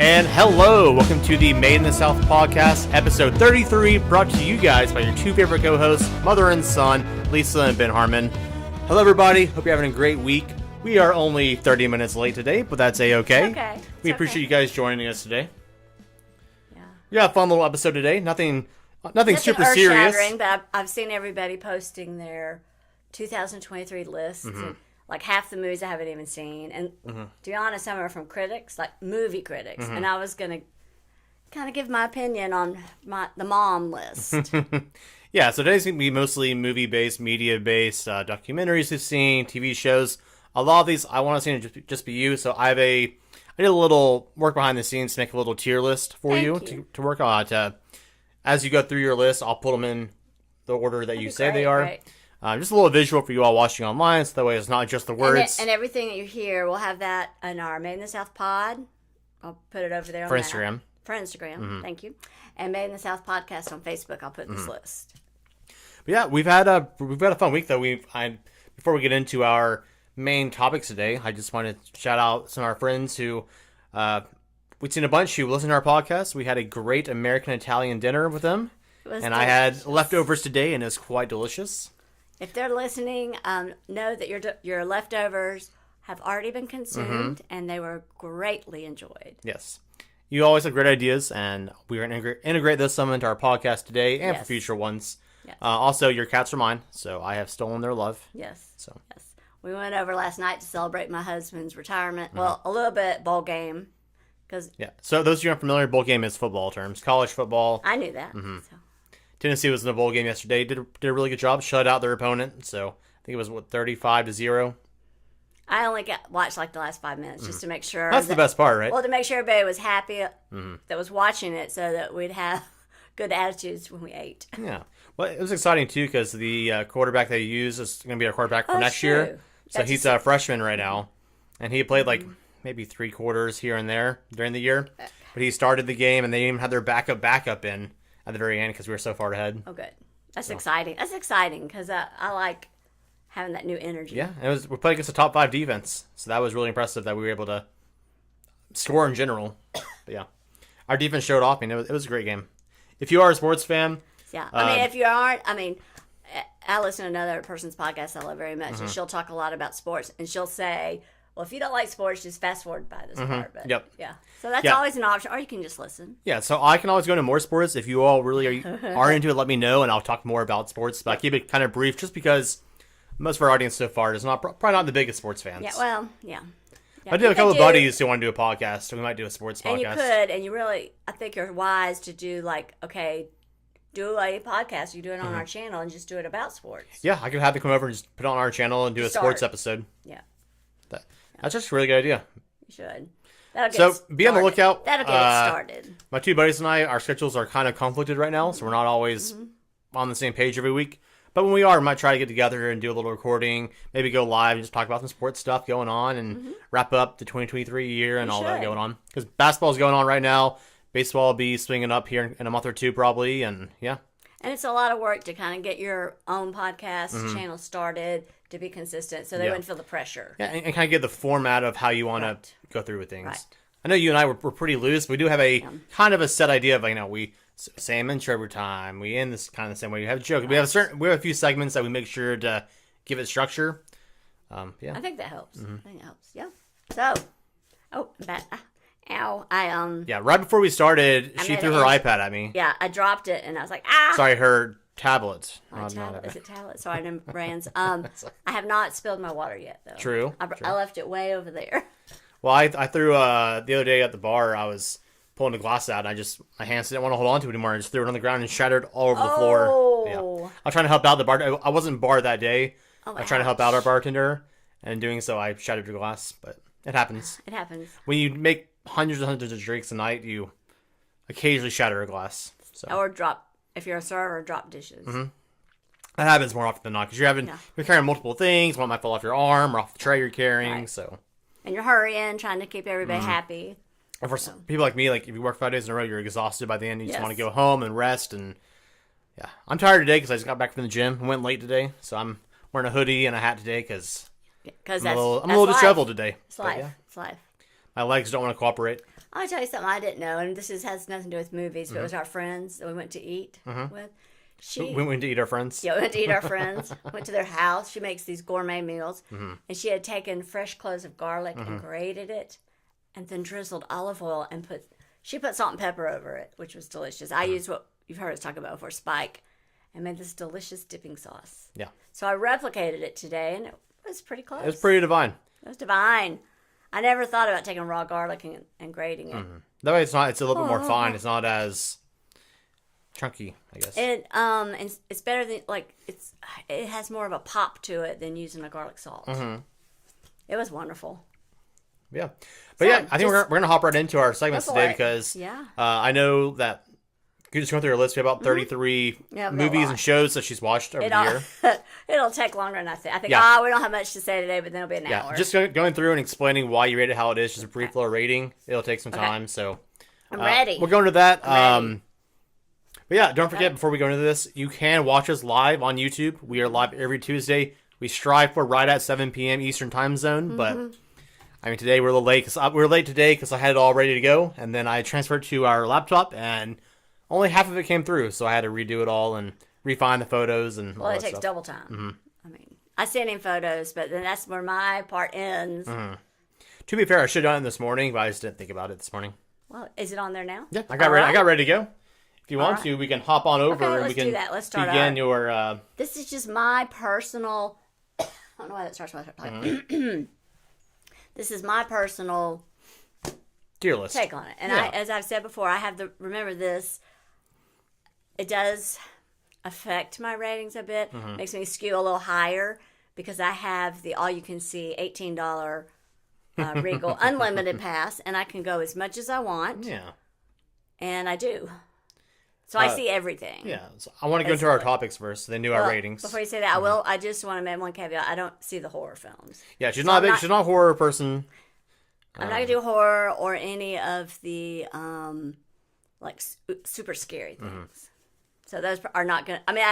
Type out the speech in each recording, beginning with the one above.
And hello, welcome to the Made in the South podcast, episode 33, brought to you guys by your two favorite co-hosts, mother and son, Lisa and Ben Harmon. Hello everybody, hope you're having a great week. We are only 30 minutes late today, but that's A-okay. Okay. We appreciate you guys joining us today. Yeah. We got a fun little episode today, nothing super serious. But I've seen everybody posting their 2023 lists. And, like half the movies I haven't even seen. And to be honest, some are from critics, like movie critics. And I was going to kind of give my opinion on the mom list. Yeah, so today's going to be mostly movie-based, media-based, documentaries we've seen, TV shows. A lot of these I want to see just be you. So I did a little work behind the scenes to make a little tier list for you to work on. As you go through your list, I'll put them in the order that you say they are. Right. Just a little visual for you all watching online, so that way it's not just the words. And everything that you hear, we'll have that in our Made in the South pod. I'll put it over there for on Instagram. For Instagram, thank you. And Made in the South podcast on Facebook. I'll put this list. But yeah, we've had a fun week though. Before we get into our main topics today, I just want to shout out some of our friends who we've seen a bunch who listen to our podcast. We had a great American Italian dinner with them, and delicious. I had leftovers today, and it was quite delicious. If they're listening, know that your leftovers have already been consumed, and they were greatly enjoyed. Yes. You always have great ideas, and we're going to integrate this some into our podcast today and for future ones. Yes. Also, your cats are mine, so I have stolen their love. Yes. Yes. We went over last night to celebrate my husband's retirement. Well, a little bit bowl game. Yeah. So those of you aren't familiar, bowl game is football terms. College football. I knew that. So. Tennessee was in the bowl game yesterday. Did a really good job. Shut out their opponent. So I think it was 35-0. I only watched like the last 5 minutes just to make sure. That's the best part, right? Well, to make sure everybody was happy that was watching it, so that we'd have good attitudes when we ate. Yeah. Well, it was exciting too because the quarterback they use is going to be our quarterback for next year. So he's a freshman right now, and he played like maybe 3 quarters here and there during the year. But he started the game, and they even had their backup in at the very end because we were so far ahead. Oh, good. That's exciting. That's exciting because I like having that new energy. Yeah, we played against a top 5 defense, so that was really impressive that we were able to score in general. But yeah, our defense showed off. I mean, it was a great game. If you are a sports fan, yeah. If you aren't, I listen to another person's podcast I love very much, and she'll talk a lot about sports, and she'll say, well, if you don't like sports, just fast forward by this part. But, yeah. So that's always an option, or you can just listen. Yeah, so I can always go into more sports. If you all really are into it, let me know, and I'll talk more about sports. But I keep it kind of brief just because most of our audience so far is probably not the biggest sports fans. Yeah, well, yeah. I do have a couple of buddies who want to do a podcast, so we might do a sports podcast. And you could, and you really, I think you're wise to do do a podcast. You do it on our channel and just do it about sports. Yeah, I could have them come over and just put it on our channel and do a sports episode. Yeah. That's just a really good idea. You should. Be on the lookout. That'll get it started. My 2 buddies and I, our schedules are kind of conflicted right now, so we're not always on the same page every week. But when we are, we might try to get together and do a little recording, maybe go live and just talk about some sports stuff going on and wrap up the 2023 year and all that going on. Because basketball is going on right now. Baseball will be swinging up here in a month or 2 probably, and yeah. And it's a lot of work to kind of get your own podcast channel started to be consistent so they wouldn't feel the pressure. Yeah, and kind of get the format of how you want to go through with things. Right. I know you and I we're pretty loose. We do have a kind of a set idea of, we same intro every time. We end this kind of the same way. We have a joke. Right. We have a few segments that we make sure to give it structure. Yeah. I think that helps. I think it helps. Yeah. So, Yeah, right before we stared, she threw her iPad at me. Yeah, I dropped it and I was like, ah! Sorry, her tablet. Is it tablet? Sorry, I know brands. I have not spilled my water yet, though. True. I left it way over there. Well, I threw, the other day at the bar, I was pulling the glass out, and my hands didn't want to hold on to it anymore. I just threw it on the ground and shattered all over the floor. Yeah. I'm trying to help out the bar. I wasn't bar that day. I'm trying to help out our bartender, and in doing so, I shattered the glass, but it happens. It happens. When you make hundreds and hundreds of drinks a night, you occasionally shatter a glass. So. Or if you're a server, drop dishes. That happens more often than not, because you're carrying multiple things. One might fall off your arm or off the tray you're carrying, so. And you're hurrying, trying to keep everybody happy. And for people like me, if you work 5 days in a row, you're exhausted by the end. You just want to go home and rest. And yeah, I'm tired today because I just got back from the gym. I went late today, so I'm wearing a hoodie and a hat today because I'm a little disheveled today. It's life. It's life. My legs don't want to cooperate. I'll tell you something I didn't know, and has nothing to do with movies, but it was our friends that we went to eat with. We went to eat our friends. Yeah, we went to eat our friends. Went to their house. She makes these gourmet meals, and she had taken fresh cloves of garlic and grated it, and then drizzled olive oil and put salt and pepper over it, which was delicious. I used what you've heard us talk about before, Spike, and made this delicious dipping sauce. Yeah. So I replicated it today, and it was pretty close. It was pretty divine. It was divine. I never thought about taking raw garlic and grating it. That way, it's a little bit more fine. It's not as chunky, I guess. And it's better than it has more of a pop to it than using a garlic salt. It was wonderful. Yeah, but I think we're gonna hop right into our segments today because I know that you just going through her list. We have about 33 movies and shows that she's watched over the year. It'll take longer than I think. We don't have much to say today, but then it'll be an hour. Just going through and explaining why you rate it how it is. Just a brief little rating. It'll take some time. So I'm ready. We're going to that. But yeah, don't forget before we go into this, you can watch us live on YouTube. We are live every Tuesday. We strive for right at 7 p.m. Eastern Time Zone, but I mean today we're a little late. We're late today because I had it all ready to go, and then I transferred to our laptop and only half of it came through, so I had to redo it all and refine the photos and all that it takes stuff. double time. I mean, I sent in photos, but then that's where my part ends. To be fair, I should have done it this morning, but I just didn't think about it this morning. Well, is it on there now? Yeah, I got ready to go. If you want to, we can hop on over and we can do that. Let's start begin your... This is just my personal... I don't know why that starts with This is my personal tier list take on it. And as I've said before, I have remember this. It does affect my ratings a bit. Makes me skew a little higher because I have the all-you-can-see $18 Regal Unlimited Pass, and I can go as much as I want. Yeah. And I do. So I see everything. Yeah. So I want to go into our topics first. So they knew our ratings. Before you say that, I just want to make one caveat. I don't see the horror films. Yeah, she's not a horror person. I'm not going to do horror or any of the super scary things. So those are not going to... I mean,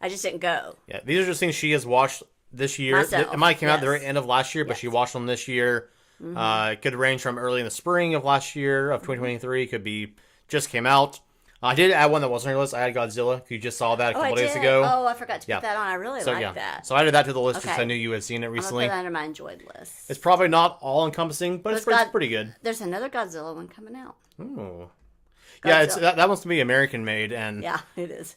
I just didn't go. Yeah, these are just things she has watched this year. Myself, it might have came out at the very end of last year, but she watched them this year. It could range from early in the spring of last year, of 2023. Could be just came out. I did add one that wasn't on your list. I had Godzilla. You just saw that a couple days ago. Oh, I forgot to put that on. I really like that. So I added that to the list because I knew you had seen it recently. I'm going to put that under my enjoyed list. It's probably not all-encompassing, but it's pretty good. There's another Godzilla one coming out. Ooh. Yeah, that wants to be American-made. And yeah, it is.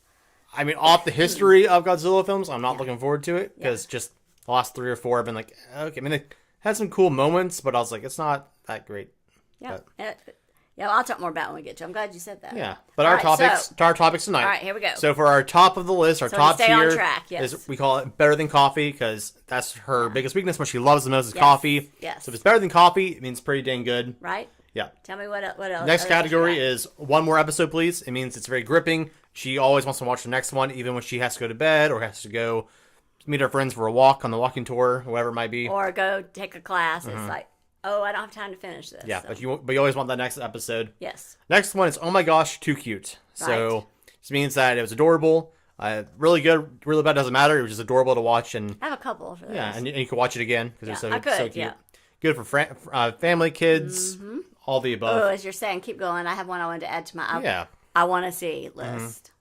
I mean, off the history of Godzilla films, I'm not looking forward to it because just the last 3 or 4 have been like, okay. I mean, they had some cool moments, but I was like, it's not that great. Yeah. Yeah, I'll talk more about it when we get to it. I'm glad you said that. Yeah. But our topics tonight. All right, here we go. So for our top of the list, our top stay tier on track, is we call it better than coffee because that's her biggest weakness. What she loves the most is coffee. Yes. So if it's better than coffee, it means pretty dang good. Right? Yeah. Tell me what else. Next category is one more episode, please. It means it's very gripping. She always wants to watch the next one, even when she has to go to bed or has to go meet her friends for a walk on the walking tour, whoever it might be. Or go take a class. It's like, oh, I don't have time to finish this. Yeah, but you always want that next episode. Yes. Next one is, oh my gosh, too cute. So this means that it was adorable. Really good, really bad, doesn't matter. It was just adorable to watch. And I have a couple for those. Yeah, and you can watch it again because they're so cute. Yeah. Good for family, kids, all the above. Oh, as you're saying, keep going. I have one I wanted to add to my I want to see list.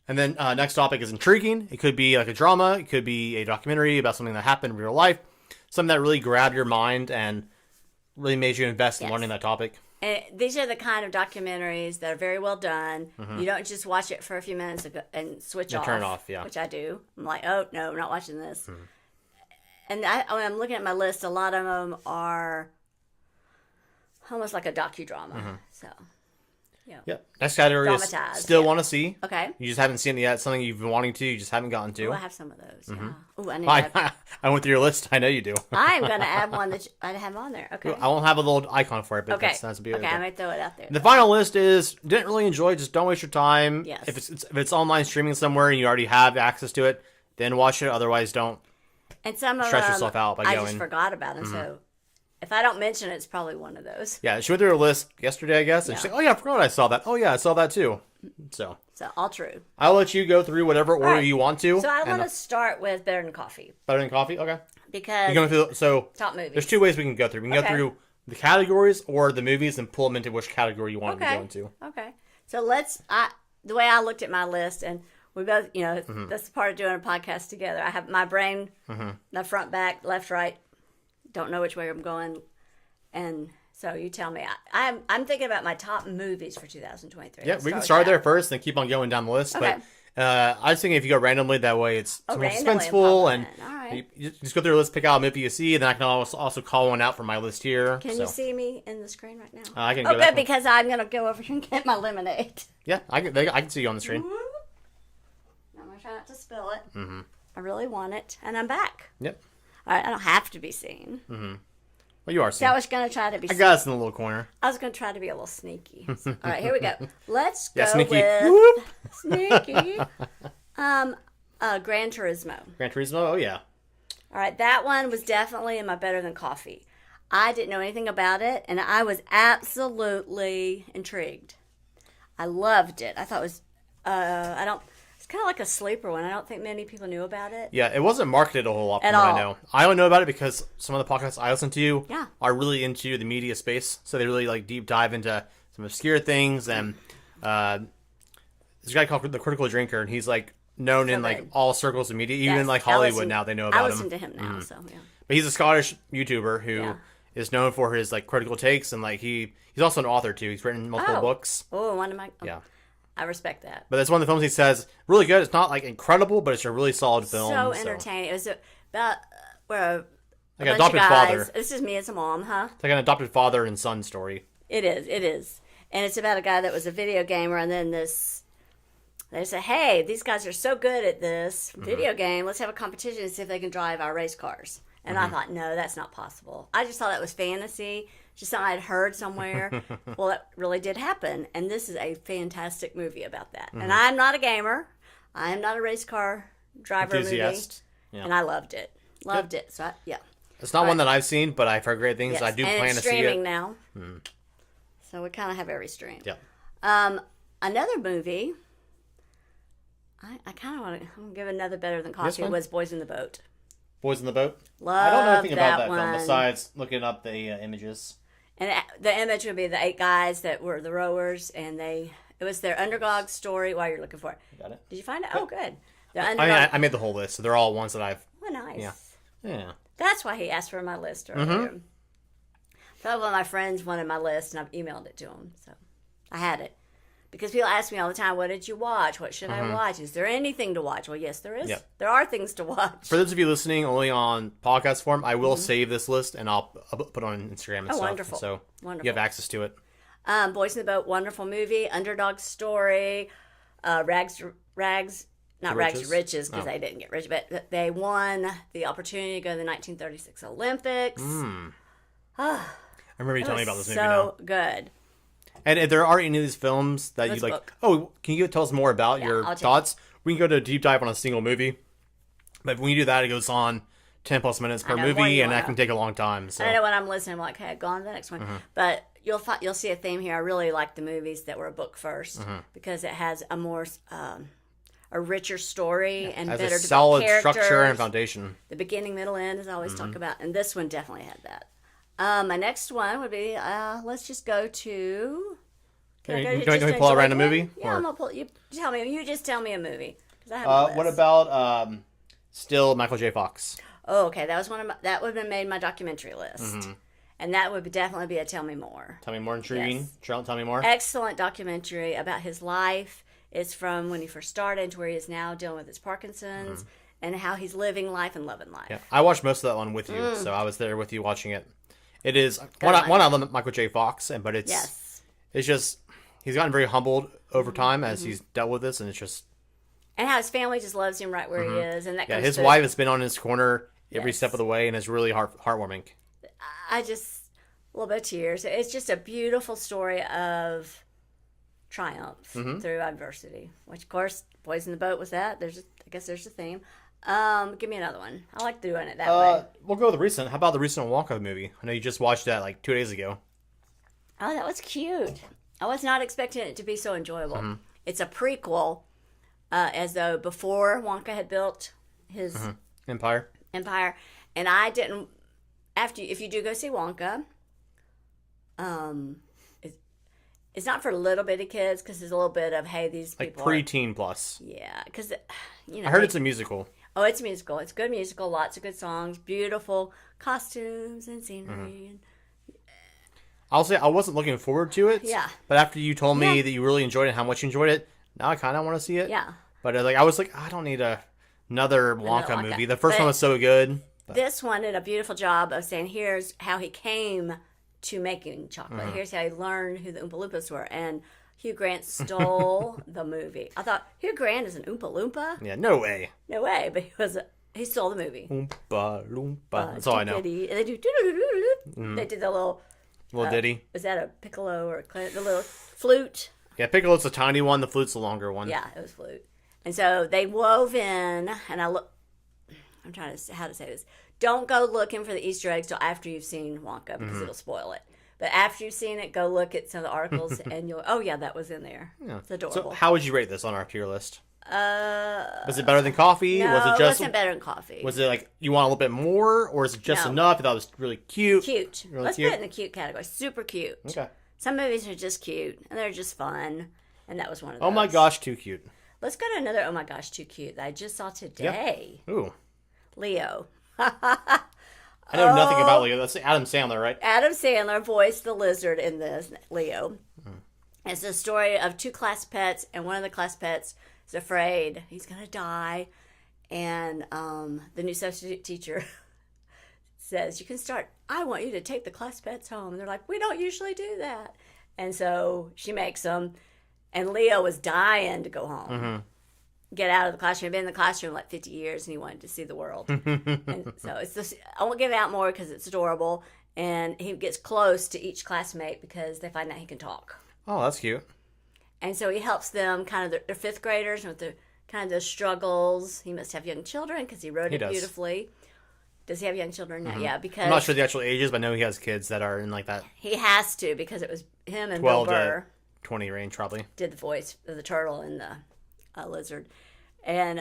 And then next topic is intriguing. It could be like a drama. It could be a documentary about something that happened in real life. Something that really grabbed your mind and really made you invest in learning that topic. And these are the kind of documentaries that are very well done. You don't just watch it for a few minutes and switch off. Turn off, which I do. I'm like, oh, no, I'm not watching this. And when I'm looking at my list, a lot of them are almost like a docudrama. So, Yep. Next category is still want to see. Okay. You just haven't seen it yet. Something you've been wanting to, you just haven't gotten to. Oh, I have some of those. Yeah. Oh, I need to add... I went through your list. I know you do. I'm going to add one that I have on there. Okay. I won't have a little icon for it, but that's beautiful. Okay, I might throw it out there. The final list is didn't really enjoy. Just don't waste your time. Yes. If it's online streaming somewhere and you already have access to it, then watch it. Otherwise, don't. And some of stress yourself out by going. I just forgot about them. So if I don't mention it, it's probably one of those. Yeah, she went through her list yesterday, I guess, and she's like, "Oh yeah, I forgot I saw that. Oh yeah, I saw that too." So all true. I'll let you go through whatever order you want to. So I want to start with Better Than Coffee. Better Than Coffee, okay. Because you're going through top movies. There's 2 ways we can go through. We can go through the categories or the movies and pull them into which category you want to go into. Okay. So the way I looked at my list, and we both, that's part of doing a podcast together. I have my brain, the front, back, left, right, don't know which way I'm going. And so you tell me. I'm thinking about my top movies for 2023. Yeah, we can start there first and keep on going down the list. Okay. But I was thinking if you go randomly, that way it's more suspenseful. And you just go through the list, pick out a movie you see, and then I can also call one out from my list here. Can you see me in the screen right now? I can. Oh, good, because I'm going to go over here and get my lemonade. Yeah, I can see you on the screen. I'm going to try not to spill it. I really want it, and I'm back. Yep. All right, I don't have to be seen. Well, you are seen. So I was going to try to be seen. I got us in the little corner. I was going to try to be a little sneaky. All right, here we go. Let's go sneaky. with sneaky. Gran Turismo. Gran Turismo, oh yeah. All right, that one was definitely in my Better Than Coffee. I didn't know anything about it, and I was absolutely intrigued. I loved it. I thought it was, it's kind of like a sleeper one. I don't think many people knew about it. Yeah, it wasn't marketed a whole lot from At what all. I know. I only know about it because some of the podcasts I listen to Yeah. are really into the media space, so they really like deep dive into some obscure things. And there's a guy called The Critical Drinker, and he's like known in like all circles of media, even in like Hollywood now. They know about him. I listen to him now, so yeah. But he's a Scottish YouTuber who is known for his like critical takes, and like he's also an author too. He's written multiple books. Oh, one of my Yeah. I respect that. But that's one of the films he says really good. It's not like incredible, but it's a really solid film. So entertaining. It was about where like an adopted father. This is me as a mom, huh? It's like an adopted father and son story. It is. And it's about a guy that was a video gamer, and then they say, hey, these guys are so good at this video game, let's have a competition and see if they can drive our race cars. And I thought, no, that's not possible. I just thought that was fantasy, just something I'd heard somewhere. Well, that really did happen, and this is a fantastic movie about that. And I'm not a gamer. I'm not a race car driver Enthusiast. movie. Yeah. And I loved it. Loved it. So, It's not one that I've seen, but I've heard great things. Yes. I do and plan it's to see it. streaming now. So we kind of have every stream. Yeah. Another movie, I kind of want to give another Better Than Coffee, was Boys in the Boat. Boys in the Boat? Love I don't know anything about that one. film besides looking up the images. And the image would be the 8 guys that were the rowers, and it was their underdog story. While you're looking for it. Got it. Did you find it? Oh, good. The I made the whole list, so they're all ones that I've... Oh, nice. Yeah. That's why he asked for my list earlier. So one of my friends wanted my list, and I've emailed it to him. So I had it. Because people ask me all the time, what did you watch? What should I watch? Is there anything to watch? Well, yes, there is. Yep. There are things to watch. For those of you listening only on podcast form, I will save this list, and I'll put it on Instagram and stuff. Wonderful. So Wonderful. you have access to it. Boys in the Boat, wonderful movie. Underdog story. Rags to riches, because they didn't get rich, but they won the opportunity to go to the 1936 Olympics. I remember you telling me about this movie so now. good. And if there are any of these films that you like, book. can you tell us more about your thoughts? We can go to a deep dive on a single movie. But when you do that, it goes on 10 plus minutes per movie, and that can take a long time. So. I know when I'm listening, I'm like, hey, go on to the next one. But you'll see a theme here. I really like the movies that were a book first because it has a more a richer story and has better a solid characters. structure and foundation. The beginning, middle, end, as I always talk about. And this one definitely had that. My next one would be, let's just go to... Can we pull a random movie? Yeah, I'm going to pull... You just tell me a movie. 'Cause I have a list. What about still Michael J. Fox? Oh, okay. That was that would have made my documentary list. And that would definitely be a Tell Me More. Tell me more intriguing. Yes. Tell me more. Excellent documentary about his life. It's from when he first started to where he is now dealing with his Parkinson's and how he's living life and loving life. Yeah, I watched most of that one with you, so I was there with you watching it. It is one I love Michael J. Fox, but it's just he's gotten very humbled over time as he's dealt with this, and it's just and how his family just loves him right where he is, and that his wife has been on his corner every step of the way, and it's really heartwarming. I just a little bit of tears. It's just a beautiful story of triumph through adversity. Which, of course, Boys in the Boat was that. I guess there's a theme. Give me another one. I like doing it that way. We'll go with the recent. How about the recent Wonka movie? I know you just watched that like 2 days ago. Oh, that was cute. I was not expecting it to be so enjoyable. It's a prequel, as though before Wonka had built his Empire. And I didn't. If you do go see Wonka, It's not for little bitty kids because there's a little bit of, hey, these Like people preteen plus. Yeah, because, I heard it's a musical. Oh, it's a musical. It's a good musical. Lots of good songs. Beautiful costumes and scenery. And I'll say I wasn't looking forward to it. Yeah. But after you told me that you really enjoyed it and how much you enjoyed it, now I kind of want to see it. Yeah. But I was like, I don't need another Wonka movie. The first one was so good. But this one did a beautiful job of saying, here's how he came to making chocolate. Here's how he learned who the Oompa Loompas were. And Hugh Grant stole the movie. I thought, Hugh Grant is an Oompa Loompa? Yeah, no way. No way, but he stole the movie. Oompa Loompa. That's all I know. And they do They did the little ditty. Is that a piccolo or the little flute? Yeah, Piccolo's the tiny one. The flute's the longer one. Yeah, it was flute. And so they wove in, and I'm trying to how to say this. Don't go looking for the Easter eggs till after you've seen Wonka because it'll spoil it. But after you've seen it, go look at some of the articles, and you'll. Oh yeah, that was in there. Yeah. It's adorable. So how would you rate this on our tier list? Was it better than coffee? No, was it just? It wasn't better than coffee. Was it like you want a little bit more, or is it just enough? You thought it was really cute. Cute. Really Let's cute? put it in the cute category. Super cute. Okay. Some movies are just cute and they're just fun, and that was one of those. Oh my gosh, too cute. Let's go to another. Oh my gosh, too cute that I just saw today. Yeah. Ooh. Leo. I know nothing about Leo. That's Adam Sandler, right? Adam Sandler voiced the lizard in this, Leo. It's a story of two class pets, and one of the class pets is afraid he's going to die. And the new substitute teacher says, you can start, I want you to take the class pets home. And they're like, we don't usually do that. And so she makes them, and Leo was dying to go home. Get out of the classroom. He'd been in the classroom like 50 years, and he wanted to see the world. And so it's this. I won't give it out more because it's adorable. And he gets close to each classmate because they find out he can talk. Oh, that's cute. And so he helps them, kind of they're fifth graders with their kind of their struggles. He must have young children because he wrote it beautifully. Does he have young children? No, yeah, because I'm not sure the actual ages, but I know he has kids that are in like that. He has to because it was him and 12 Bill Burr to 20 range, probably. did the voice of the turtle and the lizard, and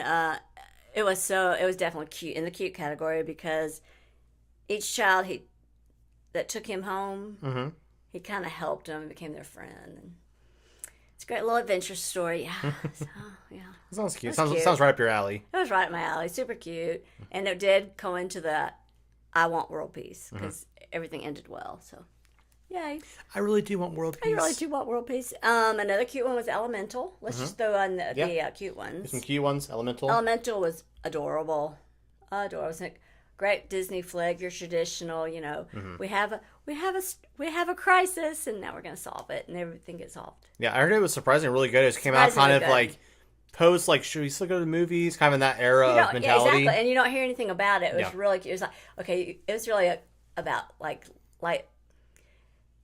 it was definitely cute in the cute category because each child that took him home, he kind of helped them and became their friend. And it's a great little adventure story. Yeah, so, yeah. Sounds cute. Cute. Sounds right up your alley. It was right up my alley. Super cute, and it did go into the I want world peace because everything ended well. So, yay! I really do want world peace. I really do want world peace. Another cute one was Elemental. Let's just throw on the cute ones. There's some cute ones. Elemental. Elemental was adorable. Adorable. It was a great Disney flick. Your traditional, we have a crisis, and now we're gonna solve it, and everything gets solved. Yeah, I heard it was surprisingly really good. It came out kind of good. like post, like, should we still go to the movies? Kind of in that era of mentality. Yeah, exactly. And you don't hear anything about it. It was really cute. It was like, okay, it was really about like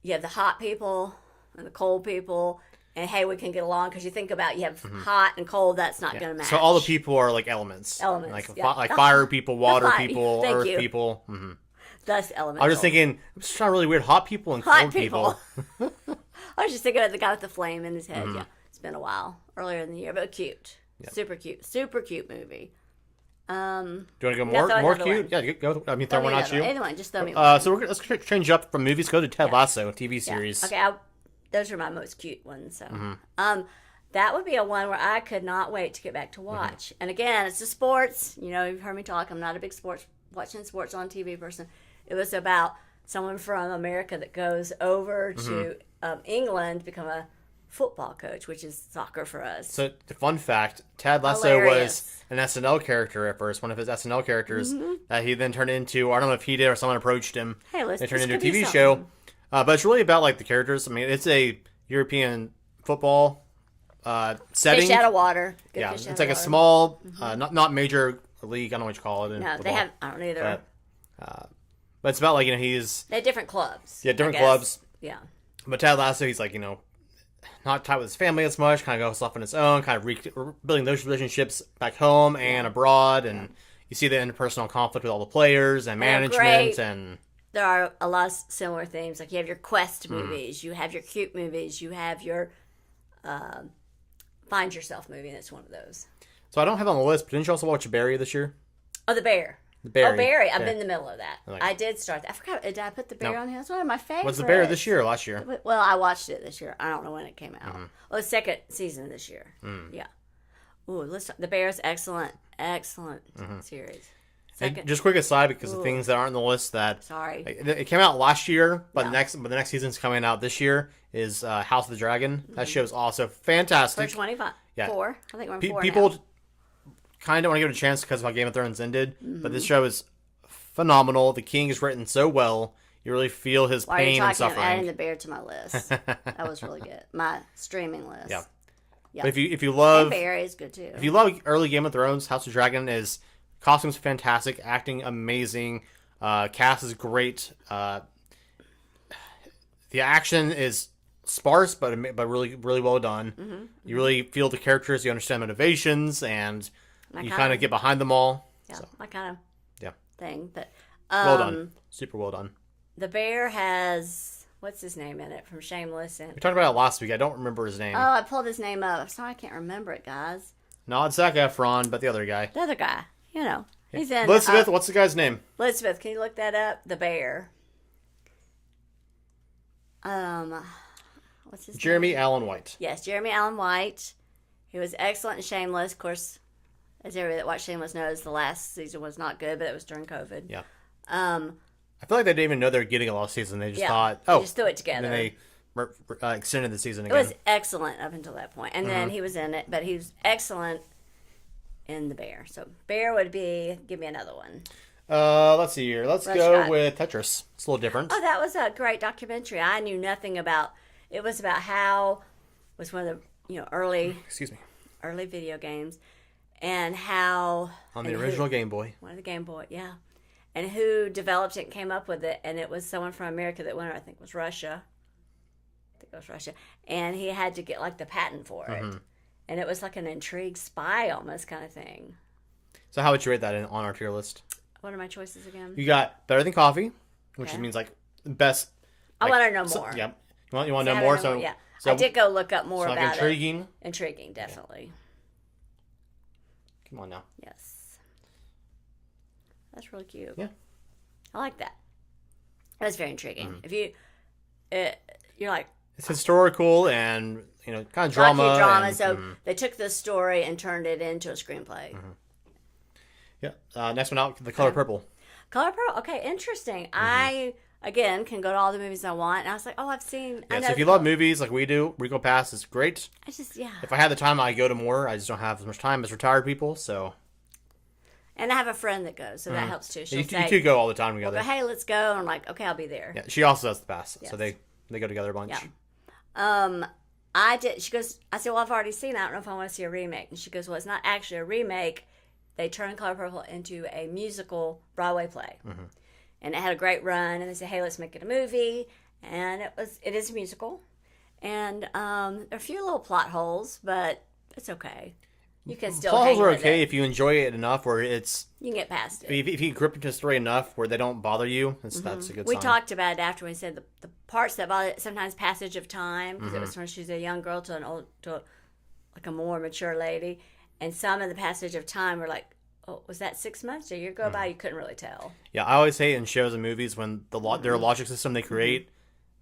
you have the hot people and the cold people, and hey, we can get along because you think about you have hot and cold. That's not going to match. So all the people are like elements. Like like fire people, water people, earth people. That's elemental. I was just thinking, I'm just trying really weird. Hot people and cold people. I was just thinking of the guy with the flame in his head. Yeah, it's been a while, earlier in the year, but cute, super cute movie. Do you want to go more cute? One. Yeah, go. I mean, throw one at you. Anyone, just throw me one. So let's change up from movies. Go to Ted Lasso TV series. Okay, those are my most cute ones. So, that would be a one where I could not wait to get back to watch. And again, it's the sports. You've heard me talk. I'm not a big watching sports on TV person. It was about someone from America that goes over to England to become a football coach, which is soccer for us. So, the fun fact, Ted Lasso was an SNL character at first, one of his SNL characters that he then turned into, I don't know if he did or someone approached him. Hey, they turned into a TV show. But it's really about like the characters. I mean, it's a European football setting. Fish out of water. It's like a small, not major league. I don't know what you call it. No, they have. I don't either. But it's about like they have different clubs. Yeah, different clubs. Yeah. But Ted Lasso, he's like not tied with his family as much. Kind of goes off on his own. Kind of building those relationships back home and abroad, and you see the interpersonal conflict with all the players and management and. There are a lot of similar themes. Like you have your quest movies, you have your cute movies, you have your find yourself movie, and it's one of those. So I don't have it on the list, but didn't you also watch Barry this year? Oh, The Bear. Barry. Oh, Barry. I'm in the middle of that. Like, I did start that. I forgot. Did I put the Bear on here? That's one of my favorites. Was the Bear this year or last year? Well, I watched it this year. I don't know when it came out. Well, the second season this year. Yeah. Ooh, the Bear's excellent series. And just quick aside, because the things that aren't on the list that Sorry, it came out last year, but the next season's coming out this year is House of the Dragon. That show is also fantastic. for 25. Yeah. 4. I think we're in 4 People now. kind of don't want to give it a chance because of how Game of Thrones ended, but this show is phenomenal. The King is written so well. You really feel his Why are you pain and talking? I'm adding suffering. the Bear to my list. That was really good. My streaming list. Yeah. Yeah. But if you love And Bear is good too. if you love early Game of Thrones, House of Dragon is costumes fantastic, acting amazing, cast is great. The action is sparse, but really well done. Mm-hmm. You really feel the characters, you understand motivations, and you kinda- kind of get behind them all. Yeah, So, my kind of yeah, thing. But well done, super well done. The Bear has what's his name in it from Shameless and We talked about it last week. I don't remember his name. oh, I pulled his name up. I'm sorry, I can't remember it, guys. Not Zac Efron, but the other guy. The other guy, you know, he's in Elizabeth, what's the guy's name? Elizabeth. Can you look that up? The Bear. What's his Jeremy name? Allen White. Yes, Jeremy Allen White. He was excellent in Shameless. Of course, as everybody that watched Shameless knows, the last season was not good, but it was during COVID. Yeah. Um, I feel like they didn't even know they were getting a last season. They just yeah, thought, they oh, just threw it together. and then they extended the season It again. was excellent up until that point. And then he was in it, but he was excellent in The Bear. So Bear would be, give me another one. Let's see here. Let's Rush go Shot. with Tetris. It's a little different. Oh, that was a great documentary. I knew nothing about, it was about how, it was one of the, early Excuse me. video games and how. On the and original Game Boy. One of the Game Boy, yeah. And who developed it and came up with it. And it was someone from America that won it, I think it was Russia. And he had to get like the patent for it. And it was like an intrigue spy almost kind of thing. So how would you rate that on our tier list? What are my choices again? You got Better Than Coffee, which Okay. means like best. I like, want to know so- more. yeah. You want to I know wanna more? So yeah. so, I did go look up more so about like intriguing. it. Intriguing, definitely. Come on now. Yes. That's really cute. Yeah. I like that. That's very intriguing. If you're like It's historical and kind of drama. docudrama, and- so they took this story and turned it into a screenplay. Yeah. Next one out, The Color Purple. Color Purple. Okay, interesting. I again can go to all the movies I want, and I was like, oh, I've seen. I Yeah. know So if you love movies like we do, Rico Pass is great. I just yeah. If I had the time, I go to more. I just don't have as much time as retired people. So And I have a friend that goes, so that helps too. She'll you say, two go all the time together. "Go, hey, let's go." And I'm like, "Okay, I'll be there." Yeah. She also does the pass, Yes. so they go together a bunch. Yeah. I did. She goes. I said, "Well, I've already seen it. I don't know if I want to see a remake." And she goes, "Well, it's not actually a remake. They turned Color Purple into a musical Broadway play, and it had a great run. And they said, hey, let's make it a movie. And it is a musical, and there are a few little plot holes, but it's okay. You can still Plot hang holes are with okay it. if you enjoy it enough, where it's You can get past it. if you grip into the story enough where they don't bother you. That's a good We sign. talked about it after we said the parts that bother sometimes passage of time because it Mm-hmm. was when she's a young girl to like a more mature lady, and some of the passage of time were like, oh, was that 6 months or a year go Mm-hmm. by? You couldn't really tell. Yeah, I always hate in shows and movies when their logic system they create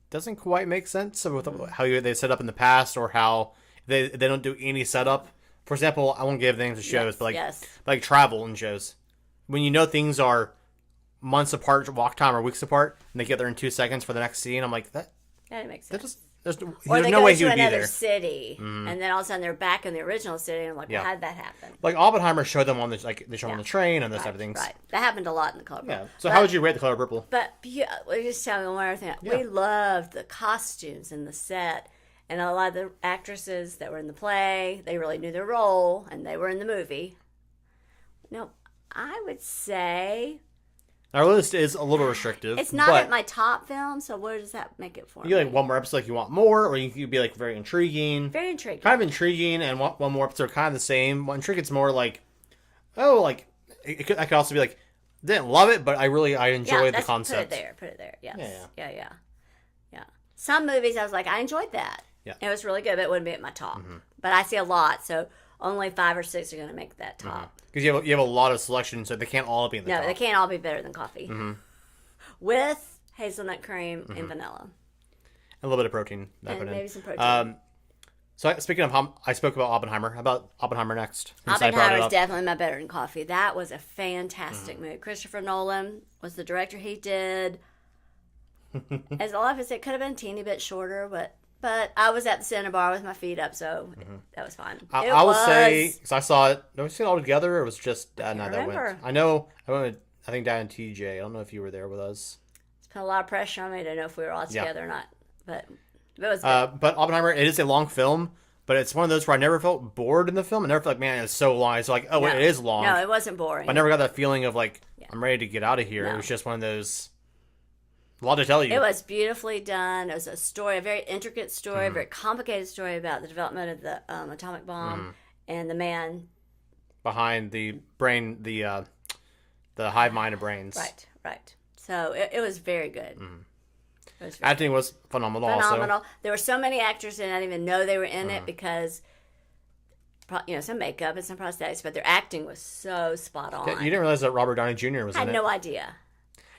doesn't quite make sense with how they set up in the past or how they don't do any setup. For example, I won't give names of shows, but like travel and shows. When you know things are months apart, walk time, or weeks apart, and they get there in 2 seconds for the next scene, I'm like, that makes sense. there's Or they no go way to he would be another there. city, and then all of a sudden they're back in the original city, and I'm like, Yeah. well, how'd that happen? Like Oppenheimer showed them on the they show them on the train and those Right, type of things. right. That happened a lot in the Color Purple. Yeah. So how would you rate The Color Purple? But we just tell me one other thing. Yeah. We loved the costumes and the set, and a lot of the actresses that were in the play. They really knew their role, and they were in the movie. No, I would say Our list is a little restrictive. it's not but at my top film. So where does that make it for you me? like one more episode, like you want more, or you could be like very intriguing. Very intriguing. Kind of intriguing, and one more episode kind of the same. One trick, it's more like, oh, like I could also be like, didn't love it, but I enjoyed the concept. Put it there. Yes. Yeah. Yeah. Some movies I was like, I enjoyed that. Yeah. It was really good, but it wouldn't be at my top. But I see a lot. So only 5 or 6 are going to make that top. Because you have a lot of selection, so they can't all be in the top. No, they can't all be better than coffee. With hazelnut cream and vanilla. A little bit of protein. And maybe some protein. So speaking of, I spoke about Oppenheimer. How about Oppenheimer next? Oppenheimer is definitely my better than coffee. That was a fantastic movie. Christopher Nolan was the director. He did, as a lot of us, it could have been a teeny bit shorter, but I was at the center bar with my feet up, so that was fine. I will say, because I saw it, did we see it all together, or was it just Dad and I that went? I know, I went with, I think Dad and TJ. I don't know if you were there with us. It's put a lot of pressure on me to know if we were all together or not, but... But Oppenheimer, it is a long film, but it's one of those where I never felt bored in the film. I never felt like, man, it's so long. It's like, oh, it is long. No, it wasn't boring. I never got that feeling of like, I'm ready to get out of here. No. It was just one of those, a lot to tell you. It was beautifully done. It was a story, a very intricate story, a very complicated story about the development of the atomic bomb and the man behind the brain, the hive mind of brains. Right. So it was very good. Acting was phenomenal. Also. There were so many actors in it, I didn't even know they were in it because, some makeup and some prosthetics, but their acting was so spot on. Yeah, you didn't realize that Robert Downey Jr. was in it? I had no idea.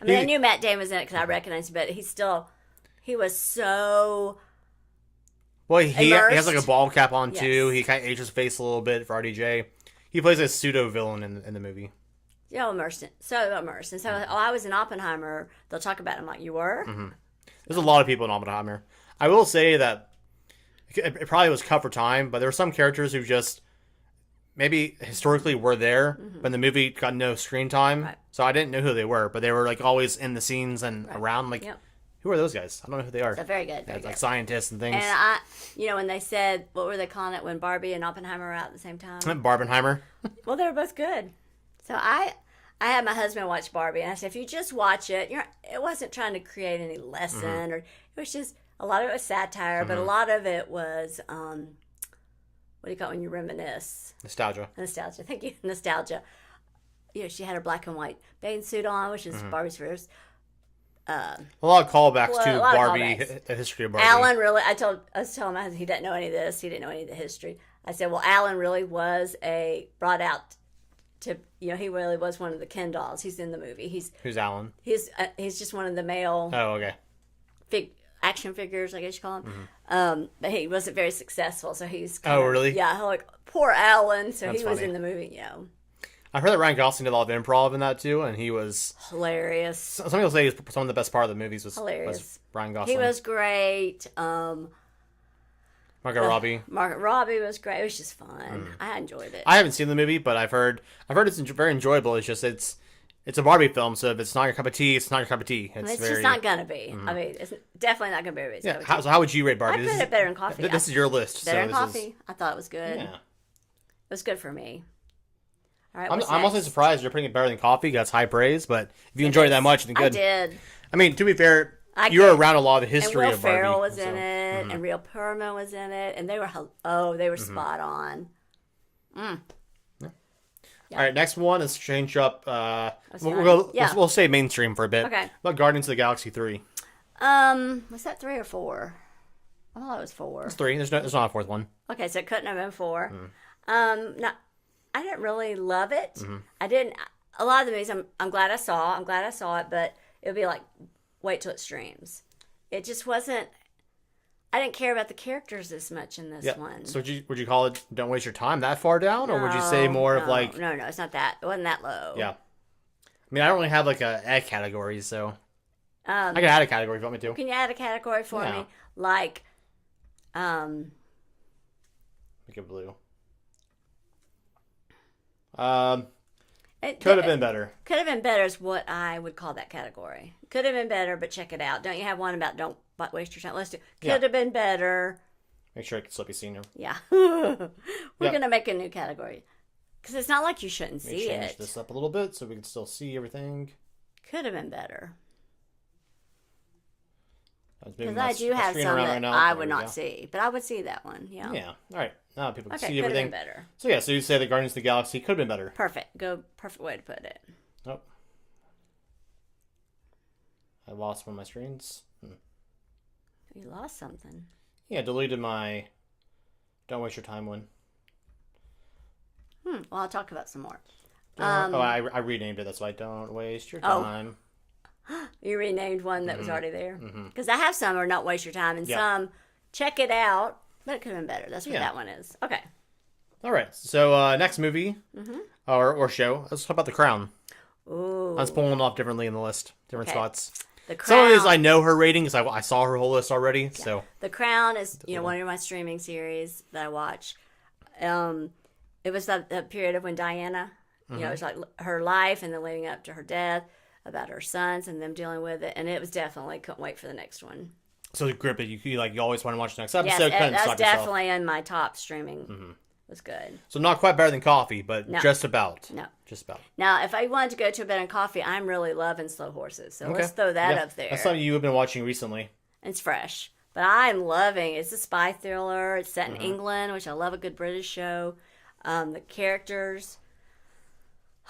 I mean, I knew Matt Damon was in it because I recognized him, but he was so well, he has like a ball cap on too. He kind of aged his face a little bit for RDJ. He plays a pseudo villain in the movie. So immersed. And so I was in Oppenheimer. They'll talk about it. I'm like, you were? There's a lot of people in Oppenheimer. I will say that it probably was cut for time, but there were some characters who just maybe historically were there, but the movie got no screen time. Right. So I didn't know who they were, but they were like always in the scenes and around. Like, who are those guys? I don't know who they are. So very good. Very good. Like scientists and things. And when they said, what were they calling it when Barbie and Oppenheimer were out at the same time? Barbenheimer. Well, they were both good. So I had my husband watch Barbie, and I said, if you just watch it, it wasn't trying to create any lesson, or it was just, a lot of it was satire, but a lot of it was, what do you call it when you reminisce? Nostalgia. Thank you. Nostalgia. She had her black and white bathing suit on, which is Barbie's first. A lot of callbacks to Barbie, the history of Barbie. Alan really, I was telling my husband, he didn't know any of this, he didn't know any of the history. I said, well, Alan really was brought out to, he really was one of the Ken dolls. He's in the movie. Who's Alan? He's just one of the male. Oh, okay. Action figures, I guess you call him. But he wasn't very successful, so he's. Really? Yeah, like poor Alan. So That's he was funny. In the movie. I heard that Ryan Gosling did a lot of improv in that too, and he was hilarious. Some people say some of the best part of the movies was hilarious. Was Ryan Gosling. He was great. Margot Robbie was great. It was just fun. I enjoyed it. I haven't seen the movie, but I've heard it's very enjoyable. It's just it's a Barbie film, so if it's not your cup of tea, it's not your cup of tea. It's just not gonna be. I mean, it's definitely not gonna be. Yeah. So how would you rate Barbie? I put it better than coffee. This is your list. Better than coffee. I thought it was good. Yeah. It was good for me. All right. I'm also surprised you're putting it better than coffee. That's high praise, but if you enjoyed it that much, then good. I did. I mean, to be fair. You were around a lot of the history of Barbie. And Will Ferrell was in it, and Real Perlman was in it, and they were spot on. Yeah. All right, next one is change up. We'll say mainstream for a bit. Okay. About Guardians of the Galaxy 3. Was that 3 or 4? I thought it was 4. It's 3. There's not a fourth one. Okay, so it couldn't have been 4. No, I didn't really love it. I didn't. A lot of the movies, I'm glad I saw. I'm glad I saw it, but it would be like. Wait till it streams. It just wasn't. I didn't care about the characters as much in this one. So would you call it "Don't waste your time" that far down, or would you say more of like? No, it's not that. It wasn't that low. Yeah. I mean, I don't really have like a category, so I can add a category if you want me to. Can you add a category for me? Like, make it blue. Could have been better. Could have been better is what I would call that category. Could have been better, but check it out. Don't you have one about don't waste your time? Let's do. Could have been better. Make sure it can still be seen. Yeah. We're going to make a new category. Because it's not like you shouldn't see it. Change this up a little bit so we can still see everything. Could have been better. Because I do have some that I would not see. But I would see that one. Yeah. Yeah. All right. Now people can see could everything. Have been better. So yeah, so you say the Guardians of the Galaxy could have been better. Perfect. Perfect way to put it. Oh. I lost one of my screens. You lost something. Yeah, deleted my don't waste your time one. Well, I'll talk about some more. I renamed it. That's why don't waste your time. You renamed one that was already there? Because I have some, or not waste your time, and some check it out, but it could have been better. That's what that one is. Okay. All right. So next movie or show. Let's talk about The Crown. Ooh. I was pulling them off differently in the list, different spots. The Crown. Some of these I know her rating because I saw her whole list already. Yeah. So The Crown is one of my streaming series that I watch. It was that period of when Diana, it was like her life and then leading up to her death, about her sons and them dealing with it, and it was definitely couldn't wait for the next one. So grip it. You always want to watch the next episode. Yes, that's definitely in my top streaming. It was good. So not quite better than coffee, but just about. No. Just about. Now, if I wanted to go to a better than coffee, I'm really loving Slow Horses. So let's throw that up there. That's something you have been watching recently. It's fresh. But I'm loving it. It's a spy thriller. It's set in England, which I love a good British show. The characters,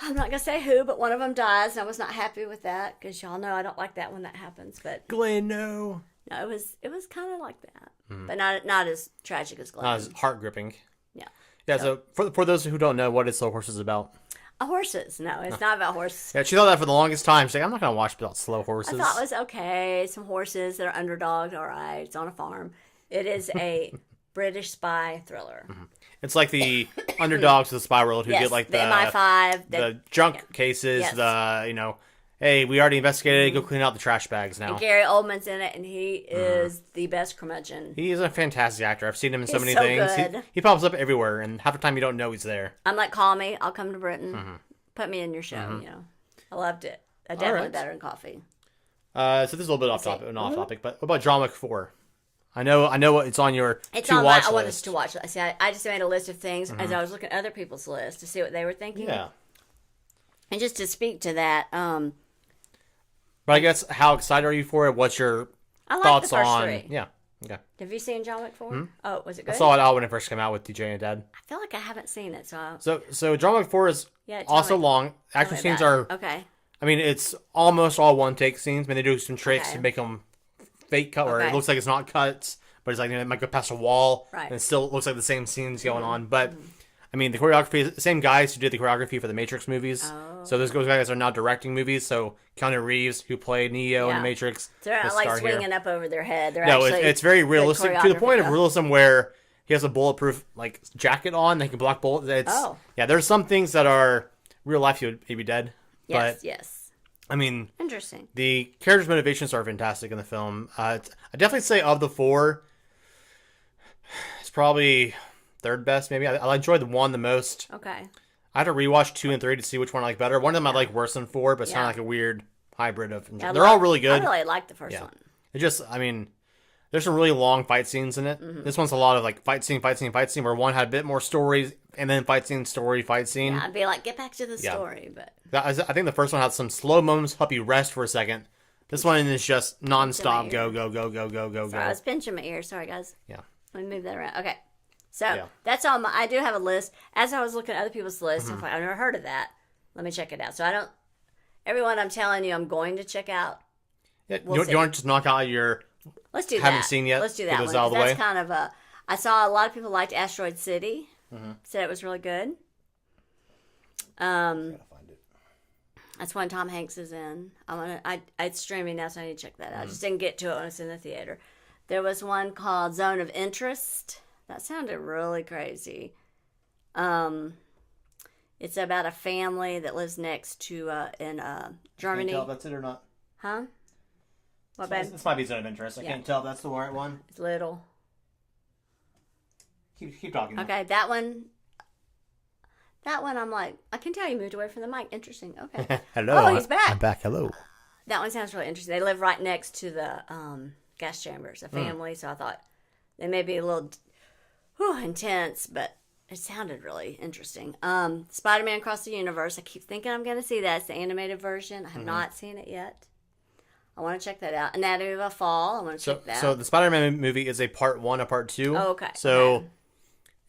I'm not going to say who, but one of them dies. And I was not happy with that because y'all know I don't like that when that happens. But Glenn, no. No, it was kind of like that. But not as tragic as Glenn. Not as heart gripping. Yeah. Yeah, so for those who don't know, what is Slow Horses about? Horses. No, it's not about horses. Yeah, she thought that for the longest time. She's like, I'm not going to watch about slow horses. I thought it was okay. Some horses that are underdogs, all right. It's on a farm. It is a British spy thriller. It's like the underdogs of the spy world who get like the MI5. The junk cases, hey, we already investigated, go clean out the trash bags now. And Gary Oldman's in it, and he is the best curmudgeon. He is a fantastic actor. I've seen him in so many so things. Good. He pops up everywhere, and half the time you don't know he's there. I'm like, call me. I'll come to Britain. Put me in your show, I loved it. Definitely better than coffee. So this is a little bit off topic, but what about John Wick 4? I know it's on your it's on my, I wanted to watch it. See, I just made a list of things as I was looking at other people's lists to see what they were thinking. Yeah. And just to speak to that, but I guess how excited are you for it? What's your thoughts the first on? 3. Yeah. Okay. Have you seen John Wick 4? Oh, was it good? I saw it out when it first came out with DJ and Dad. I feel like I haven't seen it, So John Wick 4 is also long. Action scenes are okay. I mean, it's almost all one take scenes. I mean, they do some tricks to make them fake cut, where it looks like it's not cuts, but it's like it might go past a wall, and it still looks like the same scenes going on. But I mean, the choreography is the same guys who did the choreography for the Matrix movies. So those guys are now directing movies. So Keanu Reeves, who played Neo in the Matrix, they're not like swinging up over their head. They're it's very realistic to the point of realism where he has a bulletproof like jacket on. They can block bullets. There's some things that are real life. You would maybe dead. Yes. I mean, interesting. The characters' motivations are fantastic in the film. I definitely say of the 4, it's probably third best. Maybe I enjoyed the 1 the most. Okay. I had to rewatch 2 and 3 to see which one I like better. One of them I like worse than 4, but it's kind of like a weird hybrid of. They're all really good. I really like the first one. It just, I mean, there's some really long fight scenes in it. This one's a lot of like fight scene, where one had a bit more stories and then fight scene, fight scene. Yeah, I'd be like, get back to the story, but. I think the first one had some slow moments, help you rest for a second. This one is just nonstop. Go. Sorry, I was pinching my ear. Sorry, guys. Yeah. Let me move that around. Okay. So that's all. I do have a list. As I was looking at other people's lists, I'm like, I've never heard of that. Let me check it out. So everyone I'm telling you I'm going to check out. Yeah, you want to just knock out your. Let's do that. Haven't seen yet. Let's do that one. That's kind of a. I saw a lot of people liked Asteroid City. Said it was really good. Gotta find it. That's one Tom Hanks is in. It's streaming now, so I need to check that out. I just didn't get to it when it's in the theater. There was one called Zone of Interest. That sounded really crazy. It's about a family that lives next to in Germany. Can't tell if that's it or not. Huh? What bad? This might be Zone of Interest. I can't tell if that's the right one. It's little. Keep talking. Okay, that one. That one, I'm like, I can tell you moved away from the mic. Interesting. Okay. Hello. Oh, he's back. I'm back. Hello. That one sounds really interesting. They live right next to the gas chambers, a family. So I thought they may be a little intense, but it sounded really interesting. Spider-Man Across the Universe. I keep thinking I'm going to see that. It's the animated version. I have not seen it yet. I want to check that out. Anatomy of a Fall. I want to check that. So the Spider-Man movie is a part 1, a part 2. Oh, okay. So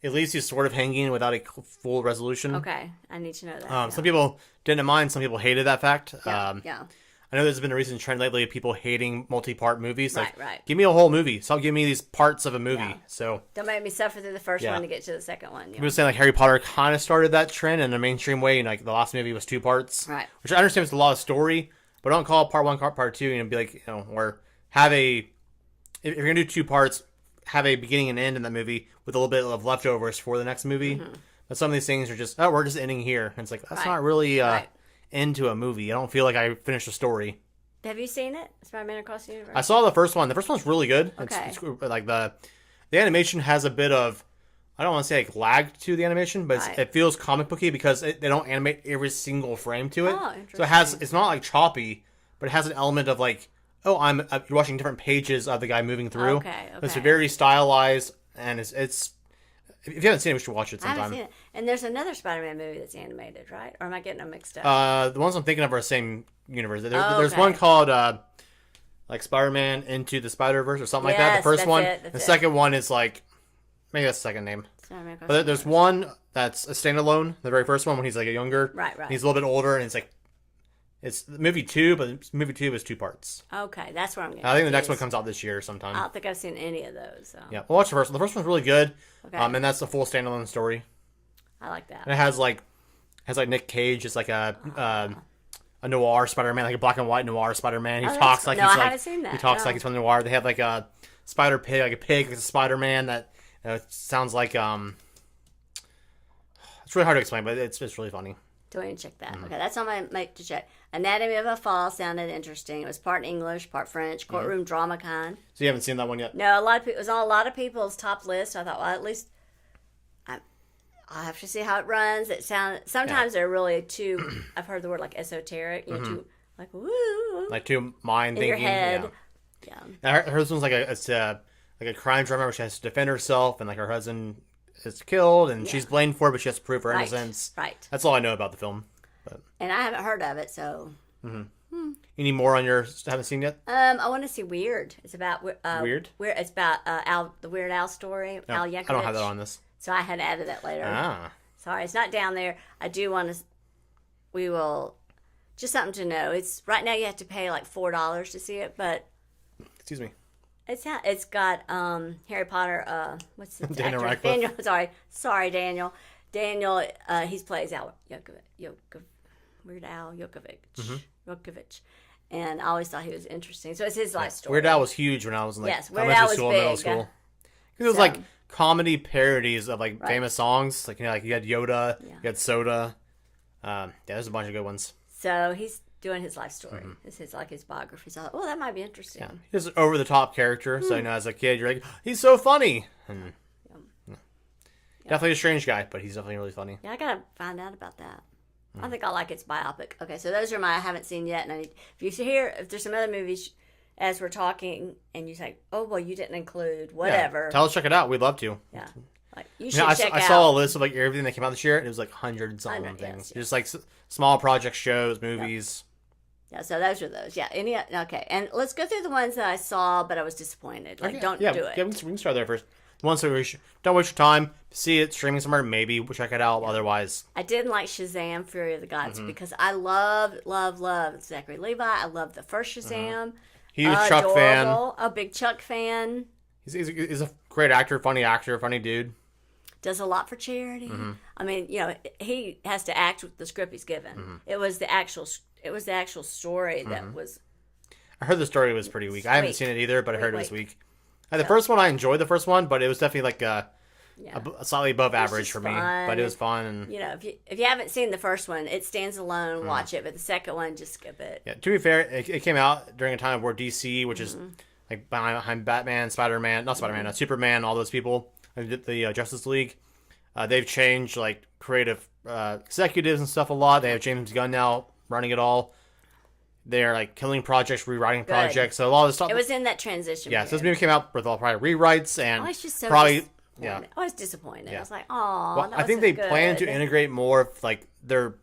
it leaves you sort of hanging without a full resolution. Okay. I need to know that. Some people didn't mind. Some people hated that fact. Yeah. I know there's been a recent trend lately of people hating multi-part movies. Like, Right. give me a whole movie. Stop giving me these parts of a movie. Yeah. So Don't make me suffer through the first one to get to the second one. people saying like Harry Potter kind of started that trend in a mainstream way, and like the last movie was 2 parts, Right. which I understand is a lot of story, but don't call it part 1, part 2, and be like, or have a, if you're gonna do 2 parts, have a beginning and end in that movie with a little bit of leftovers for the next movie. But some of these things are just, we're just ending here, and it's like that's not really into a movie. I don't feel like I finished the story. Have you seen it? Spider-Man Across the Universe? I saw the first one. The first one's really good. Okay. It's like the animation has a bit of, I don't want to say like lag to the animation, but it feels comic booky because they don't animate every single frame to it. Oh, interesting. So it's not like choppy, but it has an element of like, you're watching different pages of the guy moving through. Okay. It's very stylized, and it's if you haven't seen it, we should watch it sometime. I haven't seen it. And there's another Spider-Man movie that's animated, right? Or am I getting them mixed up? The ones I'm thinking of are the same universe. There's one called like Spider-Man Into the Spider-Verse or something like that. The first one. The second one is like, maybe that's the second name. But there's one that's a standalone. The very first one when he's like a younger. Right. He's a little bit older, and it's movie 2, but movie 2 is 2 parts. Okay, that's where I'm getting. I think the next one comes out this year sometime. I don't think I've seen any of those. So. Yeah, we'll watch the first one. The first one's really good. Okay. And that's a full standalone story. I like that. And it has like Nick Cage. It's like a noir Spider-Man, like a black and white noir Spider-Man. He talks like I haven't seen that. He talks like he's from the noir. They have like a spider pig, like a pig, like a Spider-Man that sounds like it's really hard to explain, but it's really funny. Do I need to check that? Okay, that's on my make to check. Anatomy of a Fall sounded interesting. It was part English, part French, courtroom drama kind. So you haven't seen that one yet? No, it was on a lot of people's top list. I thought, well, at least I'll have to see how it runs. Sometimes they're really too. I've heard the word like esoteric. Too like woo, like too mind in thinking. Your head. Yeah. I heard this one's like a crime drama where she has to defend herself, and like her husband is killed, and she's blamed for it, but she has to prove her innocence. Right. That's all I know about the film. But. And I haven't heard of it, so. Any more on yours haven't seen yet? I want to see Weird. It's about Weird. It's about the Weird Al story. Al Yankovic. I don't have that on this. So I had added that later. Ah. Sorry, it's not down there. I do want to. We will. Just something to know. It's right now you have to pay like $4 to see it, but. Excuse me. It's got Harry Potter. What's the Daniel actor? Radcliffe. Daniel. Sorry, Daniel. Daniel. He plays Al Weird Al Yankovic. Yankovic. And I always thought he was interesting. So it's his life story. Weird Al was huge when I was in elementary school, middle school. Because it was like comedy parodies of like famous songs. Like you had Yoda, you had Soda. There's a bunch of good ones. So he's doing his life story. This is like his biography. So that might be interesting. Yeah. He's an over the top character. So as a kid, you're like, he's so funny. And, definitely a strange guy, but he's definitely really funny. Yeah, I gotta find out about that. I think I like its biopic. Okay, so those are I haven't seen yet. And if there's some other movies as we're talking, and you say, oh, well, you didn't include whatever. Yeah. Tell us, check it out. We'd love to. Yeah. Like, you should check out. I saw a list of like everything that came out this year, and it was like hundreds of things. Yes. Just like small project shows, movies. Yeah, so those are those. Yeah. Okay, and let's go through the ones that I saw, but I was disappointed. Like, don't do it. Yeah, we can start there first. Once don't waste your time. See it streaming somewhere. Maybe we'll check it out. Otherwise, I didn't like Shazam: Fury of the Gods because I love Zachary Levi. I love the first Shazam. Huge Chuck fan. A big Chuck fan. He's a great actor, funny dude. Does a lot for charity. I mean, he has to act with the script he's given. It was the actual story that was. I heard the story was pretty weak. I haven't seen it either, but I heard it was weak. The first one, I enjoyed the first one, but it was definitely like a slightly above average for me. But it was fun. And if you haven't seen the first one, it stands alone. Watch it, but the second one, just skip it. Yeah. To be fair, it came out during a time where DC, which is like behind Batman, Superman, all those people, the Justice League, they've changed like creative executives and stuff a lot. They have James Gunn now running it all. They're like killing projects, rewriting projects. So a lot of the stuff. It was in that transition. Yeah, so this movie came out with all probably rewrites and I was just so I was disappointed. Yeah. I was like, oh. Well, I think they plan to integrate more of like their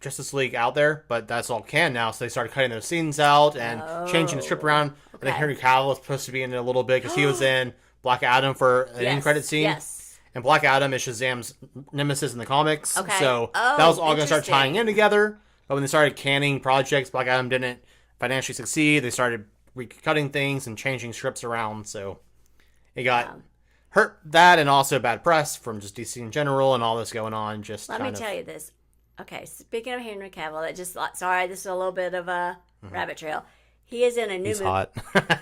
Justice League out there, but that's all can now. So they started cutting those scenes out and changing the script around. Okay. I think Henry Cavill was supposed to be in it a little bit because he was in Black Adam for an end credit scene. Yes. And Black Adam is Shazam's nemesis in the comics. Okay. So that was all going to start tying in together. But when they started canning projects, Black Adam didn't financially succeed. They started recutting things and changing scripts around, so it got hurt that, and also bad press from just DC in general and all this going on. Just let me tell you this. Okay, speaking of Henry Cavill, that just sorry, this is a little bit of a rabbit trail. He is in a new movie. Hot.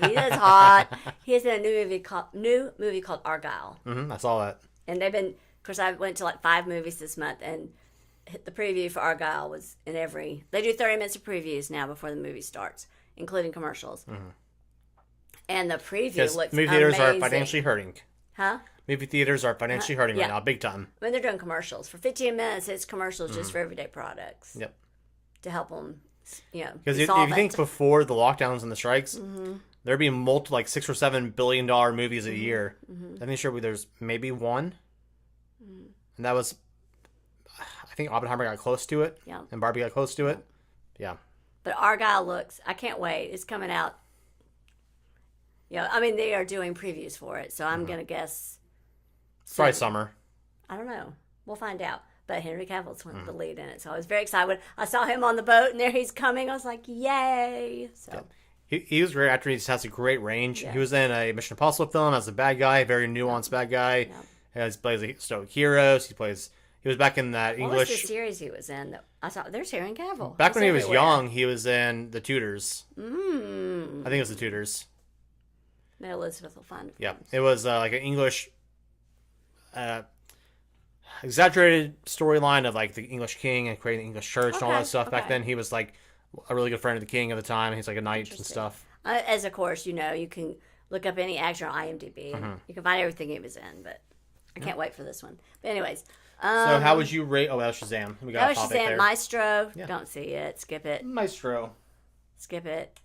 He is hot. He is in a new movie called Argyle. I saw that. And they've been, of course, I went to like 5 movies this month, and the preview for Argyle was in every. They do 30 minutes of previews now before the movie starts, including commercials. And the preview looks movie theaters amazing. are financially hurting. Huh? Movie theaters are financially hurting right now, big time. When they're doing commercials for 15 minutes, it's commercials just for everyday products. Yep. To help them, because if you think before the lockdowns and the strikes, there'd be multiple like $6 or $7 billion movies a year. I think sure there's maybe one, and that was, I think Oppenheimer got close to it, and Barbie got close to it, yeah. But Argyle looks, I can't wait. It's coming out. I mean they are doing previews for it, so I'm gonna guess. Probably summer. I don't know. We'll find out. But Henry Cavill's one of the lead in it, so I was very excited when I saw him on the boat, and there he's coming. I was like, "Yay!" So he was great. Actor. He just has a great range. He was in a Mission Impossible film as a bad guy, a very nuanced bad guy. He plays a stoic hero. He was back in that English. What was the series he was in? I thought there's Henry Cavill. Back when he was young, he was in The Tudors. I think it was The Tudors. Now Elizabeth will find it. Yeah, it was like an English. Exaggerated storyline of like the English king and creating the English church and all that stuff. Back then, he was like a really good friend of the king at the time. He's like a knight and stuff. As of course, you can look up any actor on IMDb and you can find everything he was in. But I can't wait for this one. But anyways, so how would you rate? Oh, that was Shazam. We got that was Shazam. Maestro. Yeah. Don't see it. Skip it. Maestro. Skip it.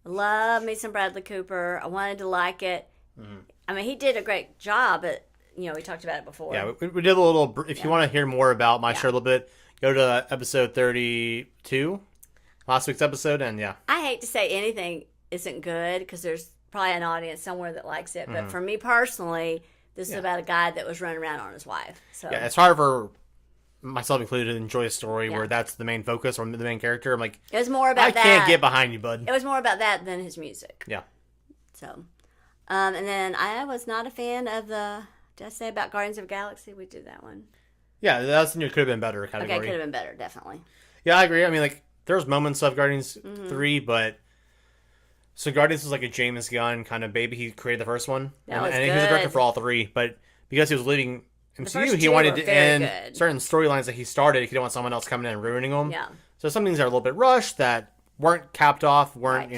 Love me some Bradley Cooper. I wanted to like it. I mean, he did a great job, but. We talked about it before. Yeah, we did a little. If you want to hear more about Maestro a little bit, go to episode 32, last week's episode, and I hate to say anything isn't good because there's probably an audience somewhere that likes it, but for me personally, this is about a guy that was running around on his wife. So it's hard for myself included to enjoy a story where that's the main focus or the main character. I'm like, it was more about that. I can't get behind you, bud. It was more about that than his music. Yeah. So, and then I was not a fan of the. Did I say about Guardians of the Galaxy? We did that one. Yeah, that's in your could have been better category. Okay, could have been better, definitely. Yeah, I agree. I mean, like, there was moments of Guardians 3, but... So Guardians was like a James Gunn kind of baby. He created the first one. That was and good. He was a director for all 3, but because he was leading MCU, he wanted to end certain storylines that he started. He didn't want someone else coming in and ruining them. Yeah. So some things are a little bit rushed that weren't capped off, weren't,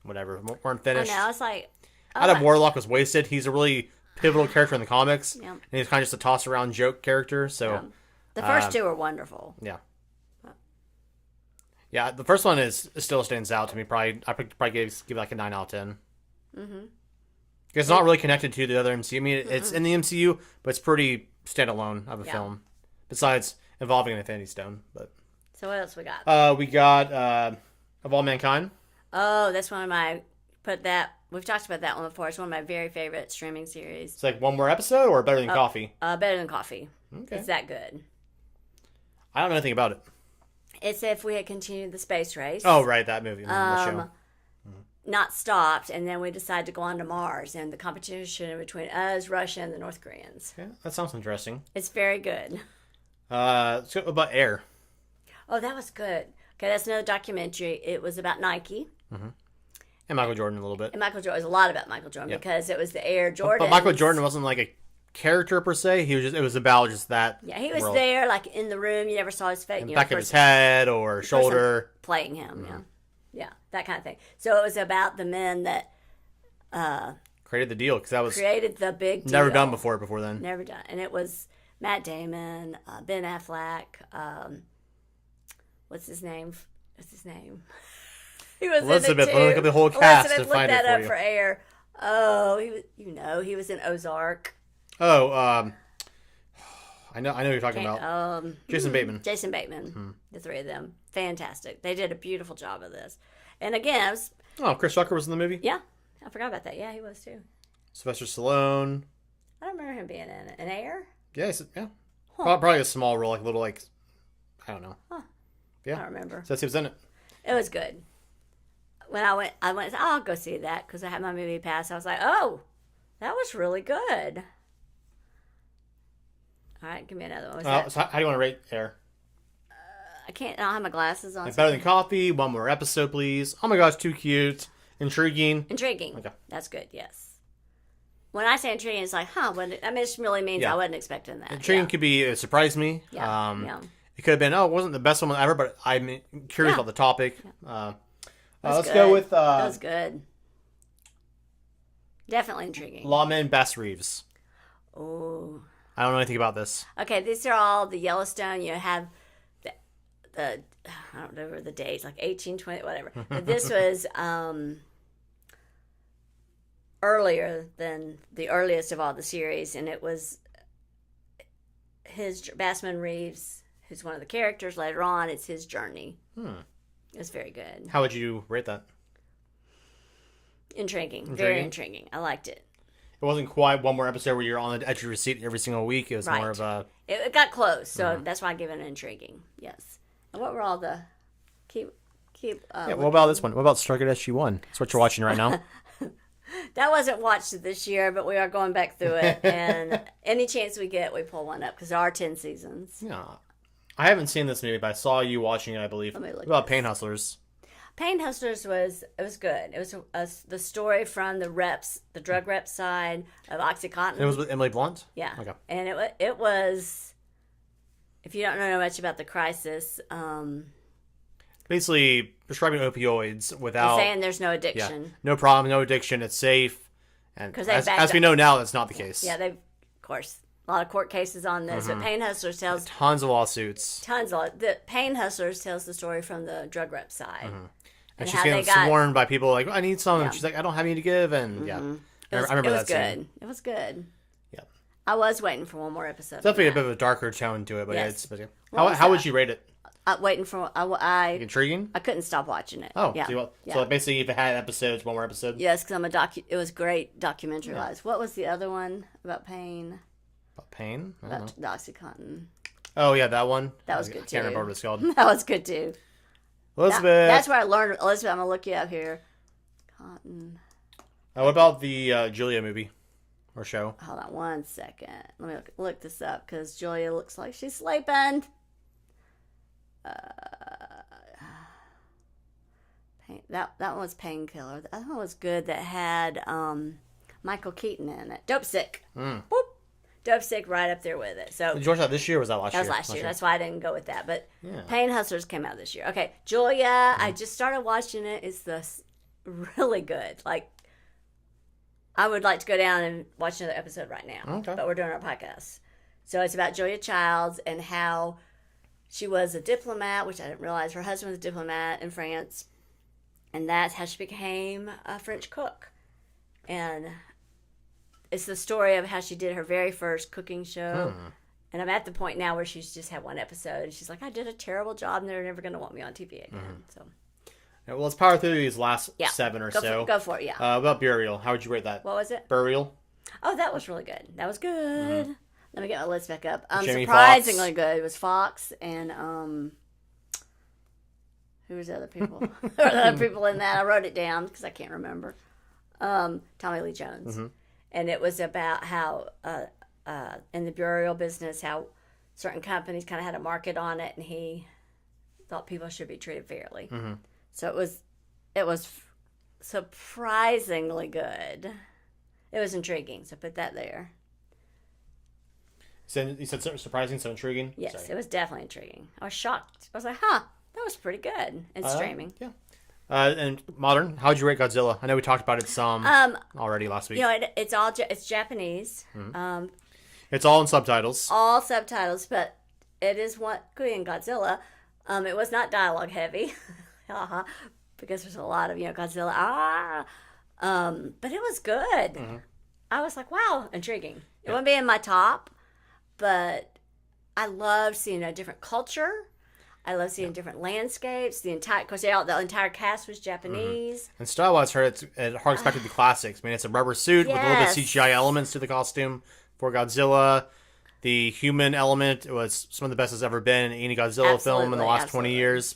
weren't finished. I know, it's like... Adam Warlock was wasted. He's a really... pivotal character in the comics, and he's kind of just a toss around joke character. So the first 2 are wonderful. Yeah, the first one still stands out to me. I probably give it like a 9 out of 10. It's not really connected to the other MCU. I mean, it's in the MCU, but it's pretty standalone of a film. Besides involving an Infinity Stone, but so what else we got? We got Of All Mankind. Oh, that's one of my We've talked about that one before. It's one of my very favorite streaming series. It's like one more episode or Better Than Coffee? Better Than Coffee. Okay. It's that good. I don't know anything about it. It's if we had continued the space race. Oh, right, that movie. The show. Not stopped, and then we decided to go on to Mars, and the competition between us, Russia, and the North Koreans. Yeah, that sounds interesting. It's very good. Let's go about Air. Oh, that was good. Okay, that's another documentary. It was about Nike. And Michael Jordan a little bit. And Michael Jordan. It was a lot about Michael Jordan because it was the Air Jordan. But Michael Jordan wasn't like a character per se. It was about just that. Yeah, he was there, like in the room. You never saw his face. Back of his head or shoulder. Playing him, yeah, that kind of thing. So it was about the men that created the deal because that was created the big deal. Never done before then. Never done, and it was Matt Damon, Ben Affleck. What's his name? He was Elizabeth. In it too. Look at the whole cast Elizabeth, to find look it that for up for Air. Oh, he was in Ozark. Oh, I know who you're talking about. Jason Bateman. Jason Bateman. The 3 of them, fantastic. They did a beautiful job of this. And again, Chris Tucker was in the movie. Yeah, I forgot about that. Yeah, he was too. Sylvester Stallone. I don't remember him being in it. An Air. Yeah, Huh. Probably a small role, like a little, like I don't know. Huh. Yeah, I don't remember. So he was in it. It was good. when I went, and said, oh, I'll go see that because I had my movie pass. I was like, oh, that was really good. All right, give me another one. So how do you want to rate Air? I don't have my glasses on. Like Better Than Coffee. One more episode, please. Oh my gosh, too cute. Intriguing. Intriguing. Okay. That's good, yes. When I say intriguing, it's like, it really means I wasn't expecting that. Intriguing could be, it surprised me. Yeah. It could have been, it wasn't the best one ever, but I'm curious about the topic. Yeah. Let's go with... that was good. Definitely intriguing. Lawman Bass Reeves. Oh. I don't know anything about this. Okay, these are all the Yellowstone. You have the I don't remember the dates, like 1820, whatever. But this was earlier than the earliest of all the series, and it was Bassman Reeves, who's one of the characters later on. It's his journey. It's very good. How would you rate that? Intriguing. Very intriguing. I liked it. It wasn't quite one more episode where you're on the edge of your seat every single week. It was more of a... It got close, so that's why I give it an intriguing. Yes. And what were all the... what about this one? What about Strike at SG-1? That's what you're watching right now. That wasn't watched this year, but we are going back through it. And any chance we get, we pull one up because there are 10 seasons. Yeah. I haven't seen this movie, but I saw you watching it, I believe. Let me look What about Pain Hustlers? Pain Hustlers was good. It was the story from the drug rep side of OxyContin. It was with Emily Blunt? Yeah. Okay. And it was, if you don't know much about the crisis, basically prescribing opioids without... saying there's no addiction. Yeah, no problem, no addiction, it's safe. And as we know now, that's not the case. Yeah, they've, of course, a lot of court cases on this. But Pain Hustlers tells... Tons of lawsuits. The Pain Hustlers tells the story from the drug rep side. And she's getting sworn by people like, I need some. And she's like, I don't have any to give. And I remember that scene. It was good. Yeah. I was waiting for one more episode. Definitely a bit of a darker tone to it, but yes. How would you rate it? Waiting for intriguing. I couldn't stop watching it. Oh, yeah. So basically, if it had episodes, one more episode. Yes, because it was great documentary wise. What was the other one about pain? About pain? About the OxyContin. Oh yeah, that one. That was good too. I can't remember what it's called. That was good too. Elizabeth. That's where I learned. Elizabeth, I'm gonna look you up here. Cotton. What about the Julia movie or show? Hold on 1 second. Let me look this up because Julia looks like she's sleeping. That one was Painkiller. The other one was good. That had Michael Keaton in it. Dope Sick. Boop. Dope Sick right up there with it. So did you watch that this year or was that last year? That was last year. That's why I didn't go with that. But Pain Hustlers came out this year. Okay, Julia, I just started watching it. It's really good. Like, I would like to go down and watch another episode right now. Okay. But we're doing our podcast. So it's about Julia Childs and how she was a diplomat, which I didn't realize her husband was a diplomat in France. And that's how she became a French cook. And it's the story of how she did her very first cooking show. And I'm at the point now where she's just had one episode. And she's like, I did a terrible job and they're never going to want me on TV again. So, yeah, well, let's power through these last 7 or so. Go for it, yeah. About Burial. How would you rate that? What was it? Burial. Oh, that was really good. That was good. Let me get my list back up. Jamie Surprisingly Foxx. good. It was Fox and who was the other people? There were other people in that. I wrote it down because I can't remember. Tommy Lee Jones. And it was about how in the burial business, how certain companies kind of had a market on it, and he thought people should be treated fairly. So it was surprisingly good. It was intriguing, so put that there. So you said surprising, so intriguing? Yes, Sorry. it was definitely intriguing. I was shocked. I was like, that was pretty good. And streaming. Yeah. And modern, how'd you rate Godzilla? I know we talked about it some already last week. You know, it's Japanese. It's all in subtitles. All subtitles, but it is including Godzilla. It was not dialogue heavy, because there's a lot of Godzilla. But it was good. I was like, wow, intriguing. It wouldn't be in my top, but I loved seeing a different culture. I love seeing different landscapes. The entire cast was Japanese. And style-wise, it harks back to the classics. I mean, it's a rubber suit with a little bit of CGI elements to the costume for Godzilla. The human element was some of the best it's ever been in any Godzilla film in the last 20 years.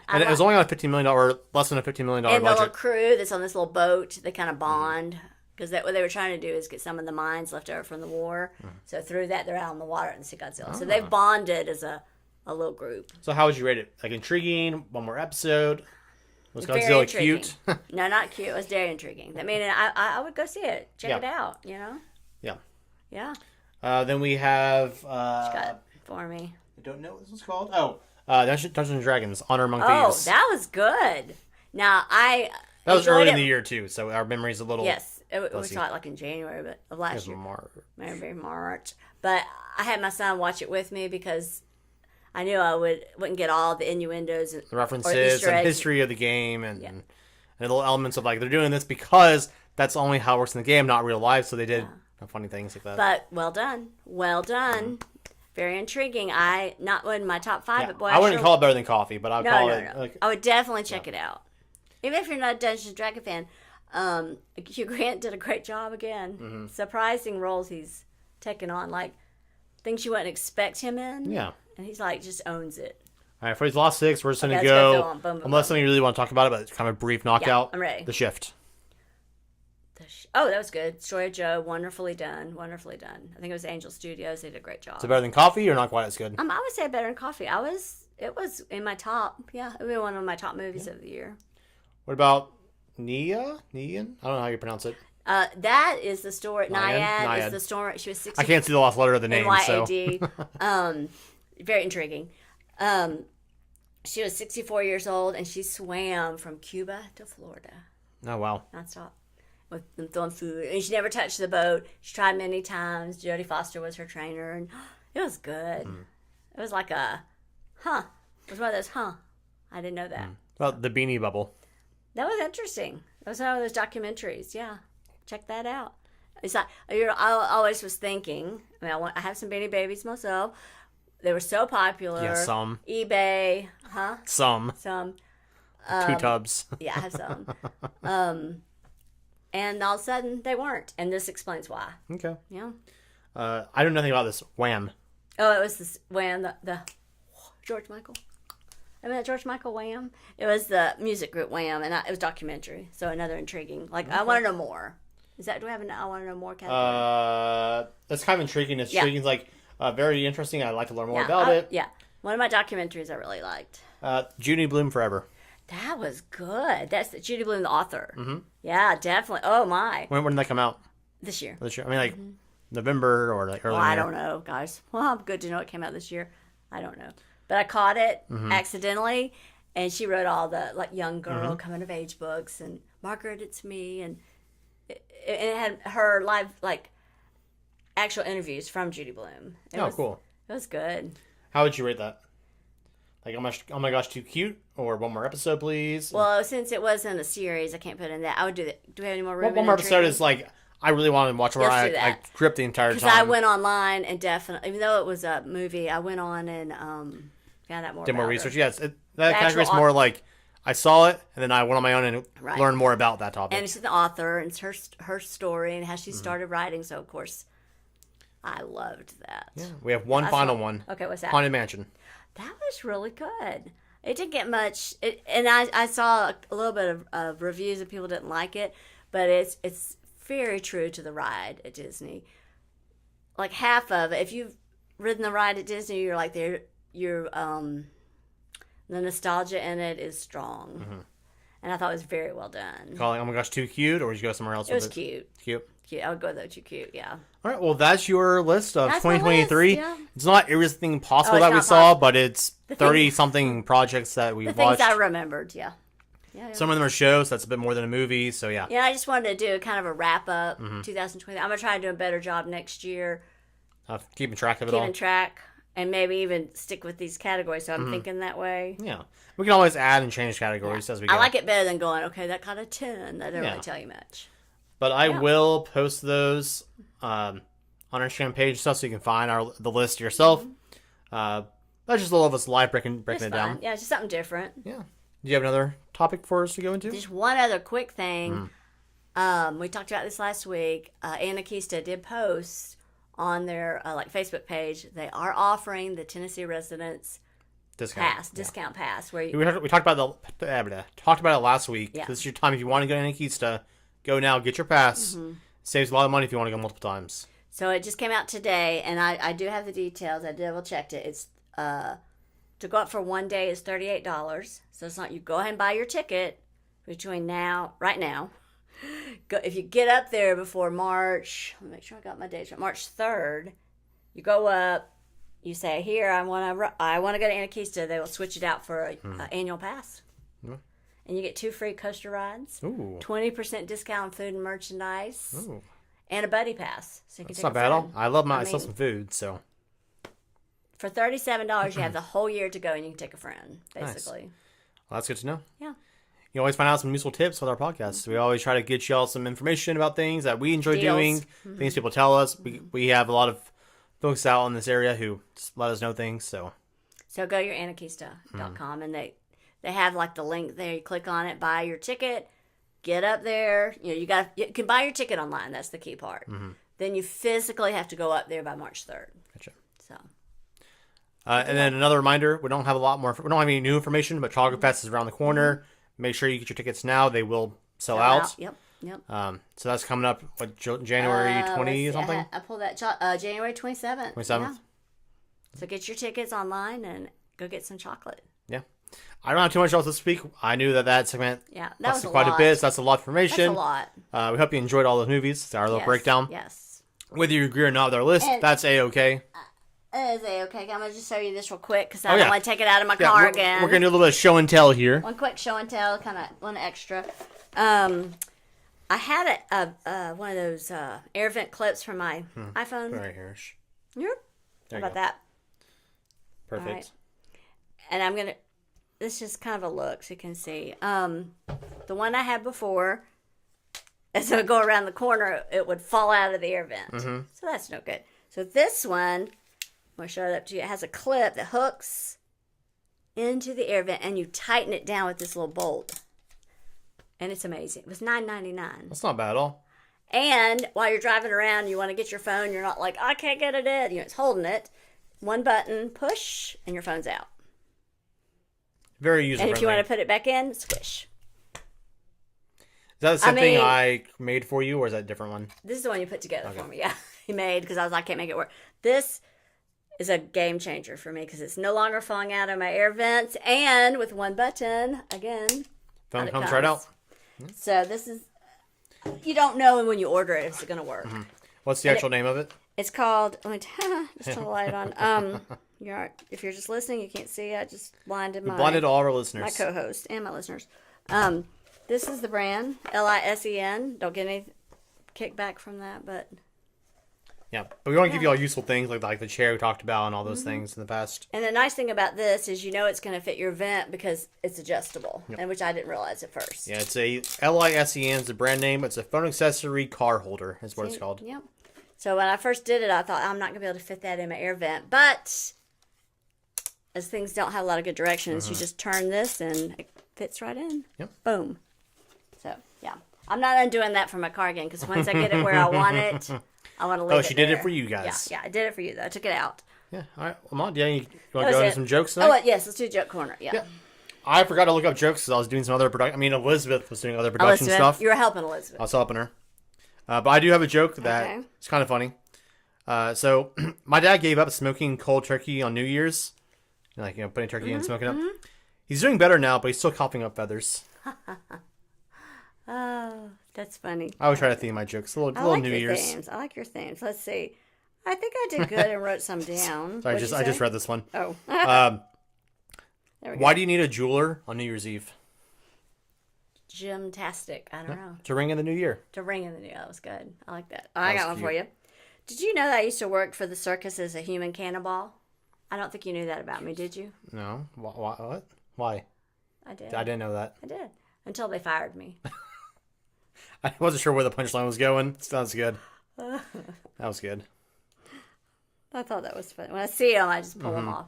And it was only on a $15 million, or less than a $15 million and the little budget. crew that's on this little boat, they kind of bond. Because what they were trying to do is get some of the mines left over from the war. So through that, they're out in the water and see Godzilla. So they've bonded as a little group. So how would you rate it? Like intriguing, one more episode? Was Very Godzilla intriguing. cute? No, not cute. It was very intriguing. I mean, I would go see it. Check Yeah. it out, you know? Yeah. Yeah. Then we have... Got it for me. I don't know what this one's called. Oh, Dungeons and Dragons, Honor Among Oh, Thieves. that was good. Now, I That was enjoyed early in it. the year, too, so our memory's a little... Yes. We Let's see. saw it like in January of last year. March. Maybe March. But I had my son watch it with me because I knew I wouldn't get all the innuendos and The or references Easter and eggs. history of the game and little elements of, like, they're doing this because that's only how it works in the game, not real life, so they did funny things like that. But well done. Well done. Very intriguing. Not in my top 5, Yeah, but boy, I wouldn't call it better than coffee, but I'd call it... No. Like, I would definitely check it out. Even if you're not a Dungeons and Dragons fan, Hugh Grant did a great job again. Surprising roles he's taken on, like things you wouldn't expect him in. yeah. And he's like, just owns it. All right, for these last 6, we're just going to Okay, let's go... go on. Boom, boom, unless boom. something you really want to talk about it, but it's kind of a brief knockout. I'm ready. The Shift. Oh, that was good. Story of Joe, wonderfully done. Wonderfully done. I think it was Angel Studios. They did a great job. Is it better than coffee or not quite as good? I would say better than Coffee. It was in my top. Yeah, it would be one of my top movies of the year. What about Nia? Nean? I don't know how you pronounce it. That is the story. Nyad is Nyad. the story. She was 60. I can't see the last letter of the name, so... NYAD. Very intriguing. She was 64 years old, and she swam from Cuba to Florida Oh, wow. nonstop with them throwing food. And she never touched the boat. She tried many times. Jodie Foster was her trainer, and it was good. It was like a, It was one of those, I didn't know that. Well, the Beanie Bubble. That was interesting. That was one of those documentaries. Yeah, check that out. It's like I always was thinking. I mean, I have some Beanie Babies myself. They were so popular. Yeah, some. eBay, Some. some. 2 tubs. Yeah, I have some. And all of a sudden they weren't, and this explains why. Okay. Yeah. I know nothing about this. Wham. Oh, it was this Wham, the George Michael. I mean, George Michael Wham. It was the music group Wham, and it was documentary. So another intriguing. Like, I want to know more. Do we have an I want to know more category? That's kind of intriguing. It's intriguing. Like, very interesting. I'd like to learn more Yeah, about it. Yeah. One of my documentaries I really liked. Judy Bloom Forever. That was good. That's Judy Blume, the author. Mm-hmm. Yeah, definitely. Oh, my. When did that come out? This year. This year? I mean, like, November or like early Well, in I the don't know, guys. Well, good to know it came out this year. I don't know. But I caught it accidentally, and she wrote all the, like, young girl coming of age books, and Margaret, it's me, and it had her live, like, actual interviews from Judy Blume. Cool. It was good. How would you rate that? Like, oh my gosh, too cute? Or one more episode, please? Well, since it wasn't a series, I can't put in that. I would do that. Do we have any more room? One more episode is like, I really wanted to watch where Let's do I that. gripped the entire time. Because I went online and definitely, even though it was a movie, I went on and found out more Did more about research. her. Yes, that category is actual more like, I saw it, and then I went on my own and Right. learned more about that topic. And she's the author, and it's her story and how she started writing. So, of course, I loved that. Yeah, we have one final one. Okay, what's that? Haunted Mansion. That was really good. It didn't get much, and I saw a little bit of reviews and people didn't like it, but it's very true to the ride at Disney. Like half of it, if you've ridden the ride at Disney, you're like the nostalgia in it is strong, and I thought it was very well done. Calling, oh my gosh, too cute, or would you go somewhere else? It was with cute. Cute. Cute. I would go though. Too cute. Yeah. All right, well, that's your list of That's my 2023. list, yeah. It's not everything possible Oh, it's that we not saw, possible. but it's things- 30-something projects that we The watched. things I remembered. Yeah. Yeah. Some of them are shows. That's a bit more than a movie, so yeah. Yeah, I just wanted to do kind of a wrap up 2020. I'm gonna try to do a better job next year, Keeping track of it all. keeping track, and maybe even stick with these categories. So I'm thinking that way. Yeah. We can always add and change categories as we go. I like it better than going, okay, that got a 10. That doesn't Yeah. really tell you much. But I will post those on our Instagram page stuff so you can find the list yourself. That's just a little of us live breaking It's it fun. down. Yeah, it's just something different. Yeah. Do you have another topic for us to go into? Just one other quick thing. We talked about this last week. Annakeesta did post on their Facebook page. They are offering the Tennessee residents discount pass, where you We talked about talked about it last week. Yeah. This is your time if you want to go to Annakeesta. Go now, get your pass. Saves a lot of money if you want to go multiple times. So it just came out today, and I do have the details. I double checked it. It's to go up for one day is $38. So it's not you go ahead and buy your ticket between right now. If you get up there before March, let me make sure I got my dates right. March 3rd, you go up. You say, here, I want to go to Annakeesta. They will switch it out for an annual pass. Mm. And you get 2 free coaster rides, Ooh. 20% discount on food and merchandise, Ooh. and a buddy pass. So you can That's take not a bad at all. friend. I love I still some food, so. For $37, you have the whole year to go, and you can take a friend, basically. Nice. Well, that's good to know. Yeah. You always find out some useful tips with our podcast. We always try to get y'all some information about things that we enjoy doing, things people tell us. We have a lot of folks out in this area who just let us know things. So go to your Annakeesta.com, and they have like the link there. You click on it, buy your ticket, get up there. You can buy your ticket online. That's the key part. Then you physically have to go up there by March 3rd. Gotcha. So. And then another reminder: we don't have any new information, but Chocolate Fest is around the corner. Make sure you get your tickets now; they will sell out. Yep. So that's coming up. January 20 or something? I pulled that January 27th. 27th. Yeah. So get your tickets online and go get some chocolate. Yeah. I don't have too much else this week. I knew that segment that was quite a bit. So that's a lot of information. That's a lot. We hope you enjoyed all those movies. It's our little breakdown. Yes. Whether you agree or not with our list, that's A-okay. It is A-okay. I'm going to just show you this real quick because I don't want to take it out of my car again. We're going to do a little bit of show and tell here. One quick show and tell, kind of one extra. I had one of those air vent clips from my iPhone. Right here. Yep. How about that? Perfect. Right. And I'm going to, this is just kind of a look so you can see. The one I had before, as I would go around the corner, it would fall out of the air vent. So that's no good. So this one, I'm going to show it up to you. It has a clip that hooks into the air vent, and you tighten it down with this little bolt. And it's amazing. It was $9.99. That's not bad at all. And while you're driving around, you want to get your phone. You're not like, I can't get it in. It's holding it. One button, push, and your phone's out. Very user-friendly. And if you want to put it back in, squish. Is that the same thing I made for you, or is that a different one? This is the one you put together for me. Yeah, you made because I can't make it work. This is a game changer for me because it's no longer falling out of my air vents, and with one button, again, phone comes right out. So this is, you don't know when you order it if it's going to work. What's the actual name of it? It's called, let me just turn the light on. If you're just listening, you can't see. I just blinded all our listeners. My co-host and my listeners. This is the brand, Lisen. Don't get any kickback from that, but... Yeah, but we want to give you all useful things like the chair we talked about and all those things in the past. And the nice thing about this is it's going to fit your vent because it's adjustable, and which I didn't realize at first. Yeah, it's a Lisen is the brand name. It's a phone accessory car holder is what it's called. Yep. So when I first did it, I thought, I'm not going to be able to fit that in my air vent. But as things don't have a lot of good directions, you just turn this and it fits right in. Yep. Boom. So, yeah. I'm not undoing that for my car again because once I get it where I want it, I want to leave it. Oh, she did it for you guys. Yeah, I did it for you, though. I took it out. Yeah. All right. Well, Mom, you want to go into some jokes tonight? Oh, yes. Let's do joke corner. Yeah. I forgot to look up jokes because I was doing some other production. I mean, Elizabeth was doing other production stuff. You were helping Elizabeth. I was helping her. But I do have a joke that is kind of funny. So, my dad gave up smoking cold turkey on New Year's. Putting turkey and smoking up. He's doing better now, but he's still coughing up feathers. Oh, that's funny. I always try to theme my jokes. A little New Year's. Themes. I like your themes. Let's see. I think I did good and wrote some down. Sorry, I just read this one. Oh. Why do you need a jeweler on New Year's Eve? Gymtastic. I don't know. To ring in the new year. To ring in the new year. That was good. I like that. I got one for you. Did you know that I used to work for the circus as a human cannonball? I don't think you knew that about me, did you? No. What? Why? I did. I didn't know that. I did. Until they fired me. I wasn't sure where the punchline was going. Sounds good. That was good. I thought that was funny. When I see them, I just pull them off.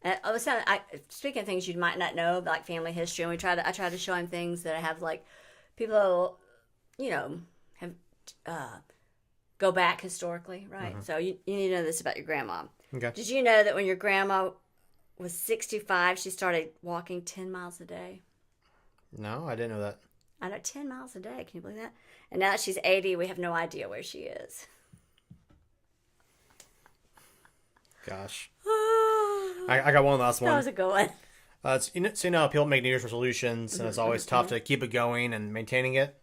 And all of a sudden, speaking of things you might not know, like family history, and I try to show him things that I have, like, people, have go back historically, right? So you need to know this about your grandma. Okay. Did you know that when your grandma was 65, she started walking 10 miles a day. No, I didn't know that. I know, 10 miles a day. Can you believe that? And now that she's 80, we have no idea where she is. Gosh. I got one last one. That was a good one. People make New Year's resolutions, and it's always tough to keep it going and maintaining it.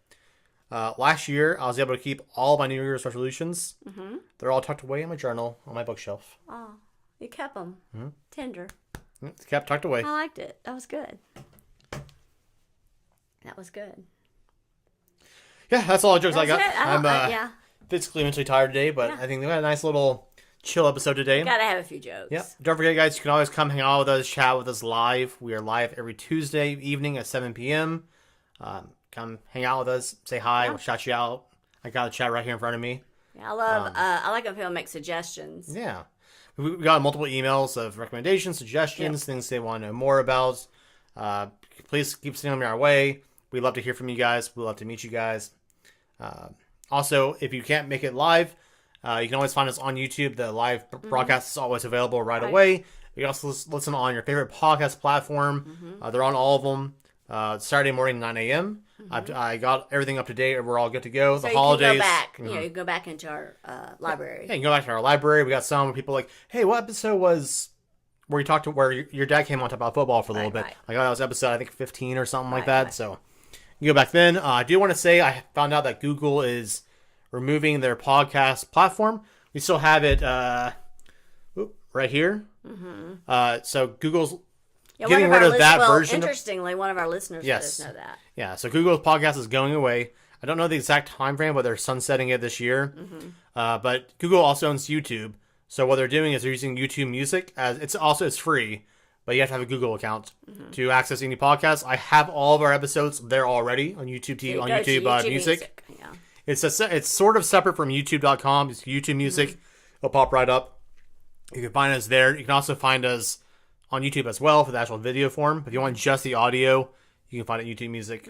Last year, I was able to keep all my New Year's resolutions. Mm-hmm. They're all tucked away in my journal on my bookshelf. Oh, you kept them. Mm-hmm. Tender. It's kept tucked away. I liked it. That was good. That was good. Yeah, that's all the jokes I got. I'm physically mentally tired today, but I think we had a nice little chill episode today. Gotta have a few jokes. Yeah. Don't forget, guys, you can always come hang out with us, chat with us live. We are live every Tuesday evening at 7 p.m. Come hang out with us, say hi, we'll shout you out. I got the chat right here in front of me. Yeah, I like when people make suggestions. Yeah. We got multiple emails of recommendations, suggestions, things they want to know more about. Please keep sending them our way. We'd love to hear from you guys. We'd love to meet you guys. Also, if you can't make it live, you can always find us on YouTube. The live broadcast is always available right away. You can also listen on your favorite podcast platform. They're on all of them. Saturday morning, 9 a.m. I got everything up to date. We're all good to go. So the holidays. You can go back. You can go back into our library. Yeah, you can go back to our library. We got some people like, hey, what episode was where you talked to where your dad came on to talk about football for a little bit? Right. Like, that was episode, I think, 15 or something like that. Right. So you go back then. I do want to say I found out that Google is removing their podcast platform. We still have it right here. So Google's getting rid of that version. Interestingly, one of our listeners let us know that. Yeah, so Google's podcast is going away. I don't know the exact time frame, but they're sunsetting it this year. But Google also owns YouTube. So what they're doing is they're using YouTube Music as it's free, but you have to have a Google account to access any podcasts. I have all of our episodes there already on YouTube YouTube Music. Yeah. It's sort of separate from YouTube.com. It's YouTube Music. It'll pop right up. You can find us there. You can also find us on YouTube as well for the actual video form. If you want just the audio, you can find it on YouTube Music.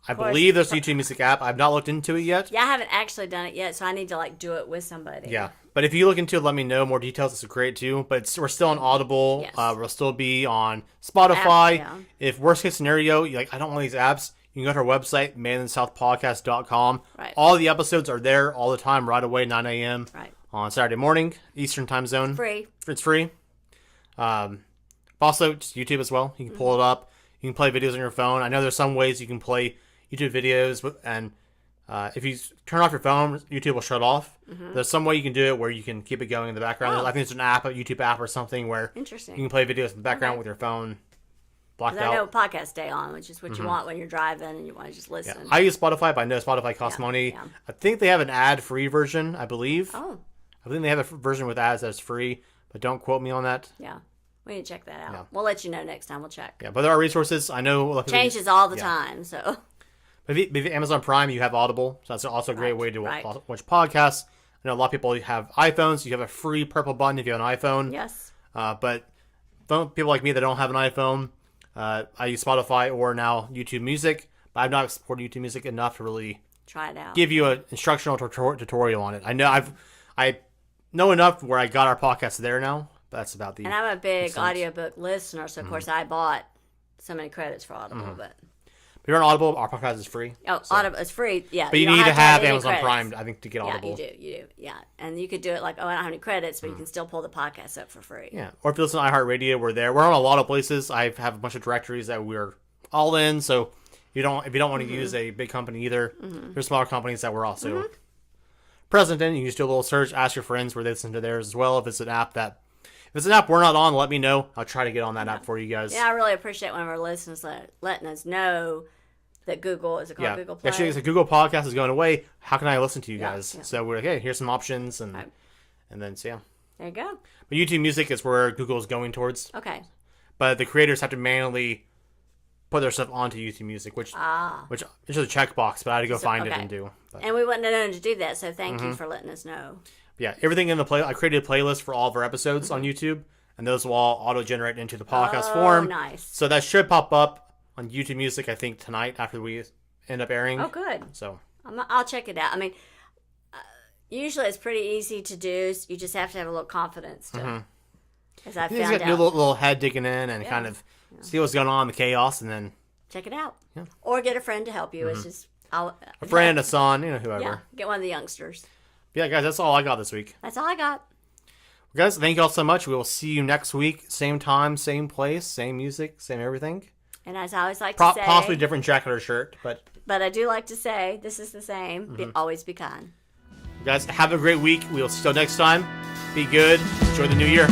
I believe there's a YouTube Music app. I've not looked into it yet. Yeah, I haven't actually done it yet, so I need to do it with somebody. Yeah, but if you look into it, let me know more details. It's great too. But we're still on Audible. Yes. We'll still be on Spotify. Apps, yeah. If worst case scenario, you're like, I don't want these apps, you can go to our website, mainlandsouthpodcast.com. Right. All the episodes are there all the time, right away, 9 a.m. Right. On Saturday morning, Eastern time zone. Free. It's free. Also, just YouTube as well. You can pull it up. You can play videos on your phone. I know there's some ways you can play YouTube videos, and if you turn off your phone, YouTube will shut off. There's some way you can do it where you can keep it going in the background. I think there's an app, a YouTube app or something, where you can play videos in the background with your phone blocked out. I know podcast day on, which is what you want when you're driving and you want to just listen. Yeah. I use Spotify, but I know Spotify costs money. Yeah. I think they have an ad-free version, I believe. Oh. I think they have a version with ads that's free, but don't quote me on that. Yeah. We need to check that out. Yeah. We'll let you know next time. We'll check. Yeah, but there are resources. I know changes all the time, so. But if you Amazon Prime, you have Audible, so that's also a great way to watch podcasts. I know a lot of people have iPhones. You have a free purple button if you have an iPhone. Yes. But people like me that don't have an iPhone, I use Spotify or now YouTube Music. But I've not explored YouTube Music enough to really try it out. Give you an instructional tutorial on it. I know I know enough where I got our podcast there now. But that's about the. And I'm a big audiobook listener, so of course I bought so many credits for Audible, but. If you're on Audible, our podcast is free. Oh, so. Audible is free, yeah. But you need to have Amazon Prime, I think, to get Audible. Yeah, you do, yeah. And you could do it like, I don't have any credits, but you can still pull the podcast up for free. Yeah, or if you listen to iHeartRadio, we're there. We're on a lot of places. I have a bunch of directories that we're all in, so if you don't want to use a big company either, there's smaller companies that we're also present in. You can just do a little search, ask your friends where they listen to theirs as well. If it's an app we're not on, let me know. I'll try to get on that app for you guys. Yeah, I really appreciate one of our listeners letting us know that Google, is it called Google Play? Actually, the Google Podcast is going away. How can I listen to you guys? Yeah. So we're like, hey, here's some options, and then there you go. But YouTube Music is where Google is going towards. Okay. But the creators have to manually put their stuff onto YouTube Music, which is just a checkbox, but I had to go find it and do. But. And we wouldn't have known to do that, so thank you for letting us know. Yeah, everything in the I created a playlist for all of our episodes on YouTube, and those will all auto-generate into the podcast form. Oh, nice. So that should pop up on YouTube Music, I think, tonight after we end up airing. Oh, good. So I'll check it out. I mean, usually it's pretty easy to do. You just have to have a little confidence to As I You just found got to do a out. little head digging in and kind of see what's going on, the chaos, and then Check it out. Yeah. Or get a friend to help you. It's just a friend, a son, whoever. Yeah, get one of the youngsters. Yeah, guys, that's all I got this week. That's all I got. Guys, thank you all so much. We will see you next week. Same time, same place, same music, same everything. And as I always like to say, Possibly different jacket or shirt, but I do like to say, this is the same. Always be kind. guys, have a great week. We'll see you next time. Be good. Enjoy the new year.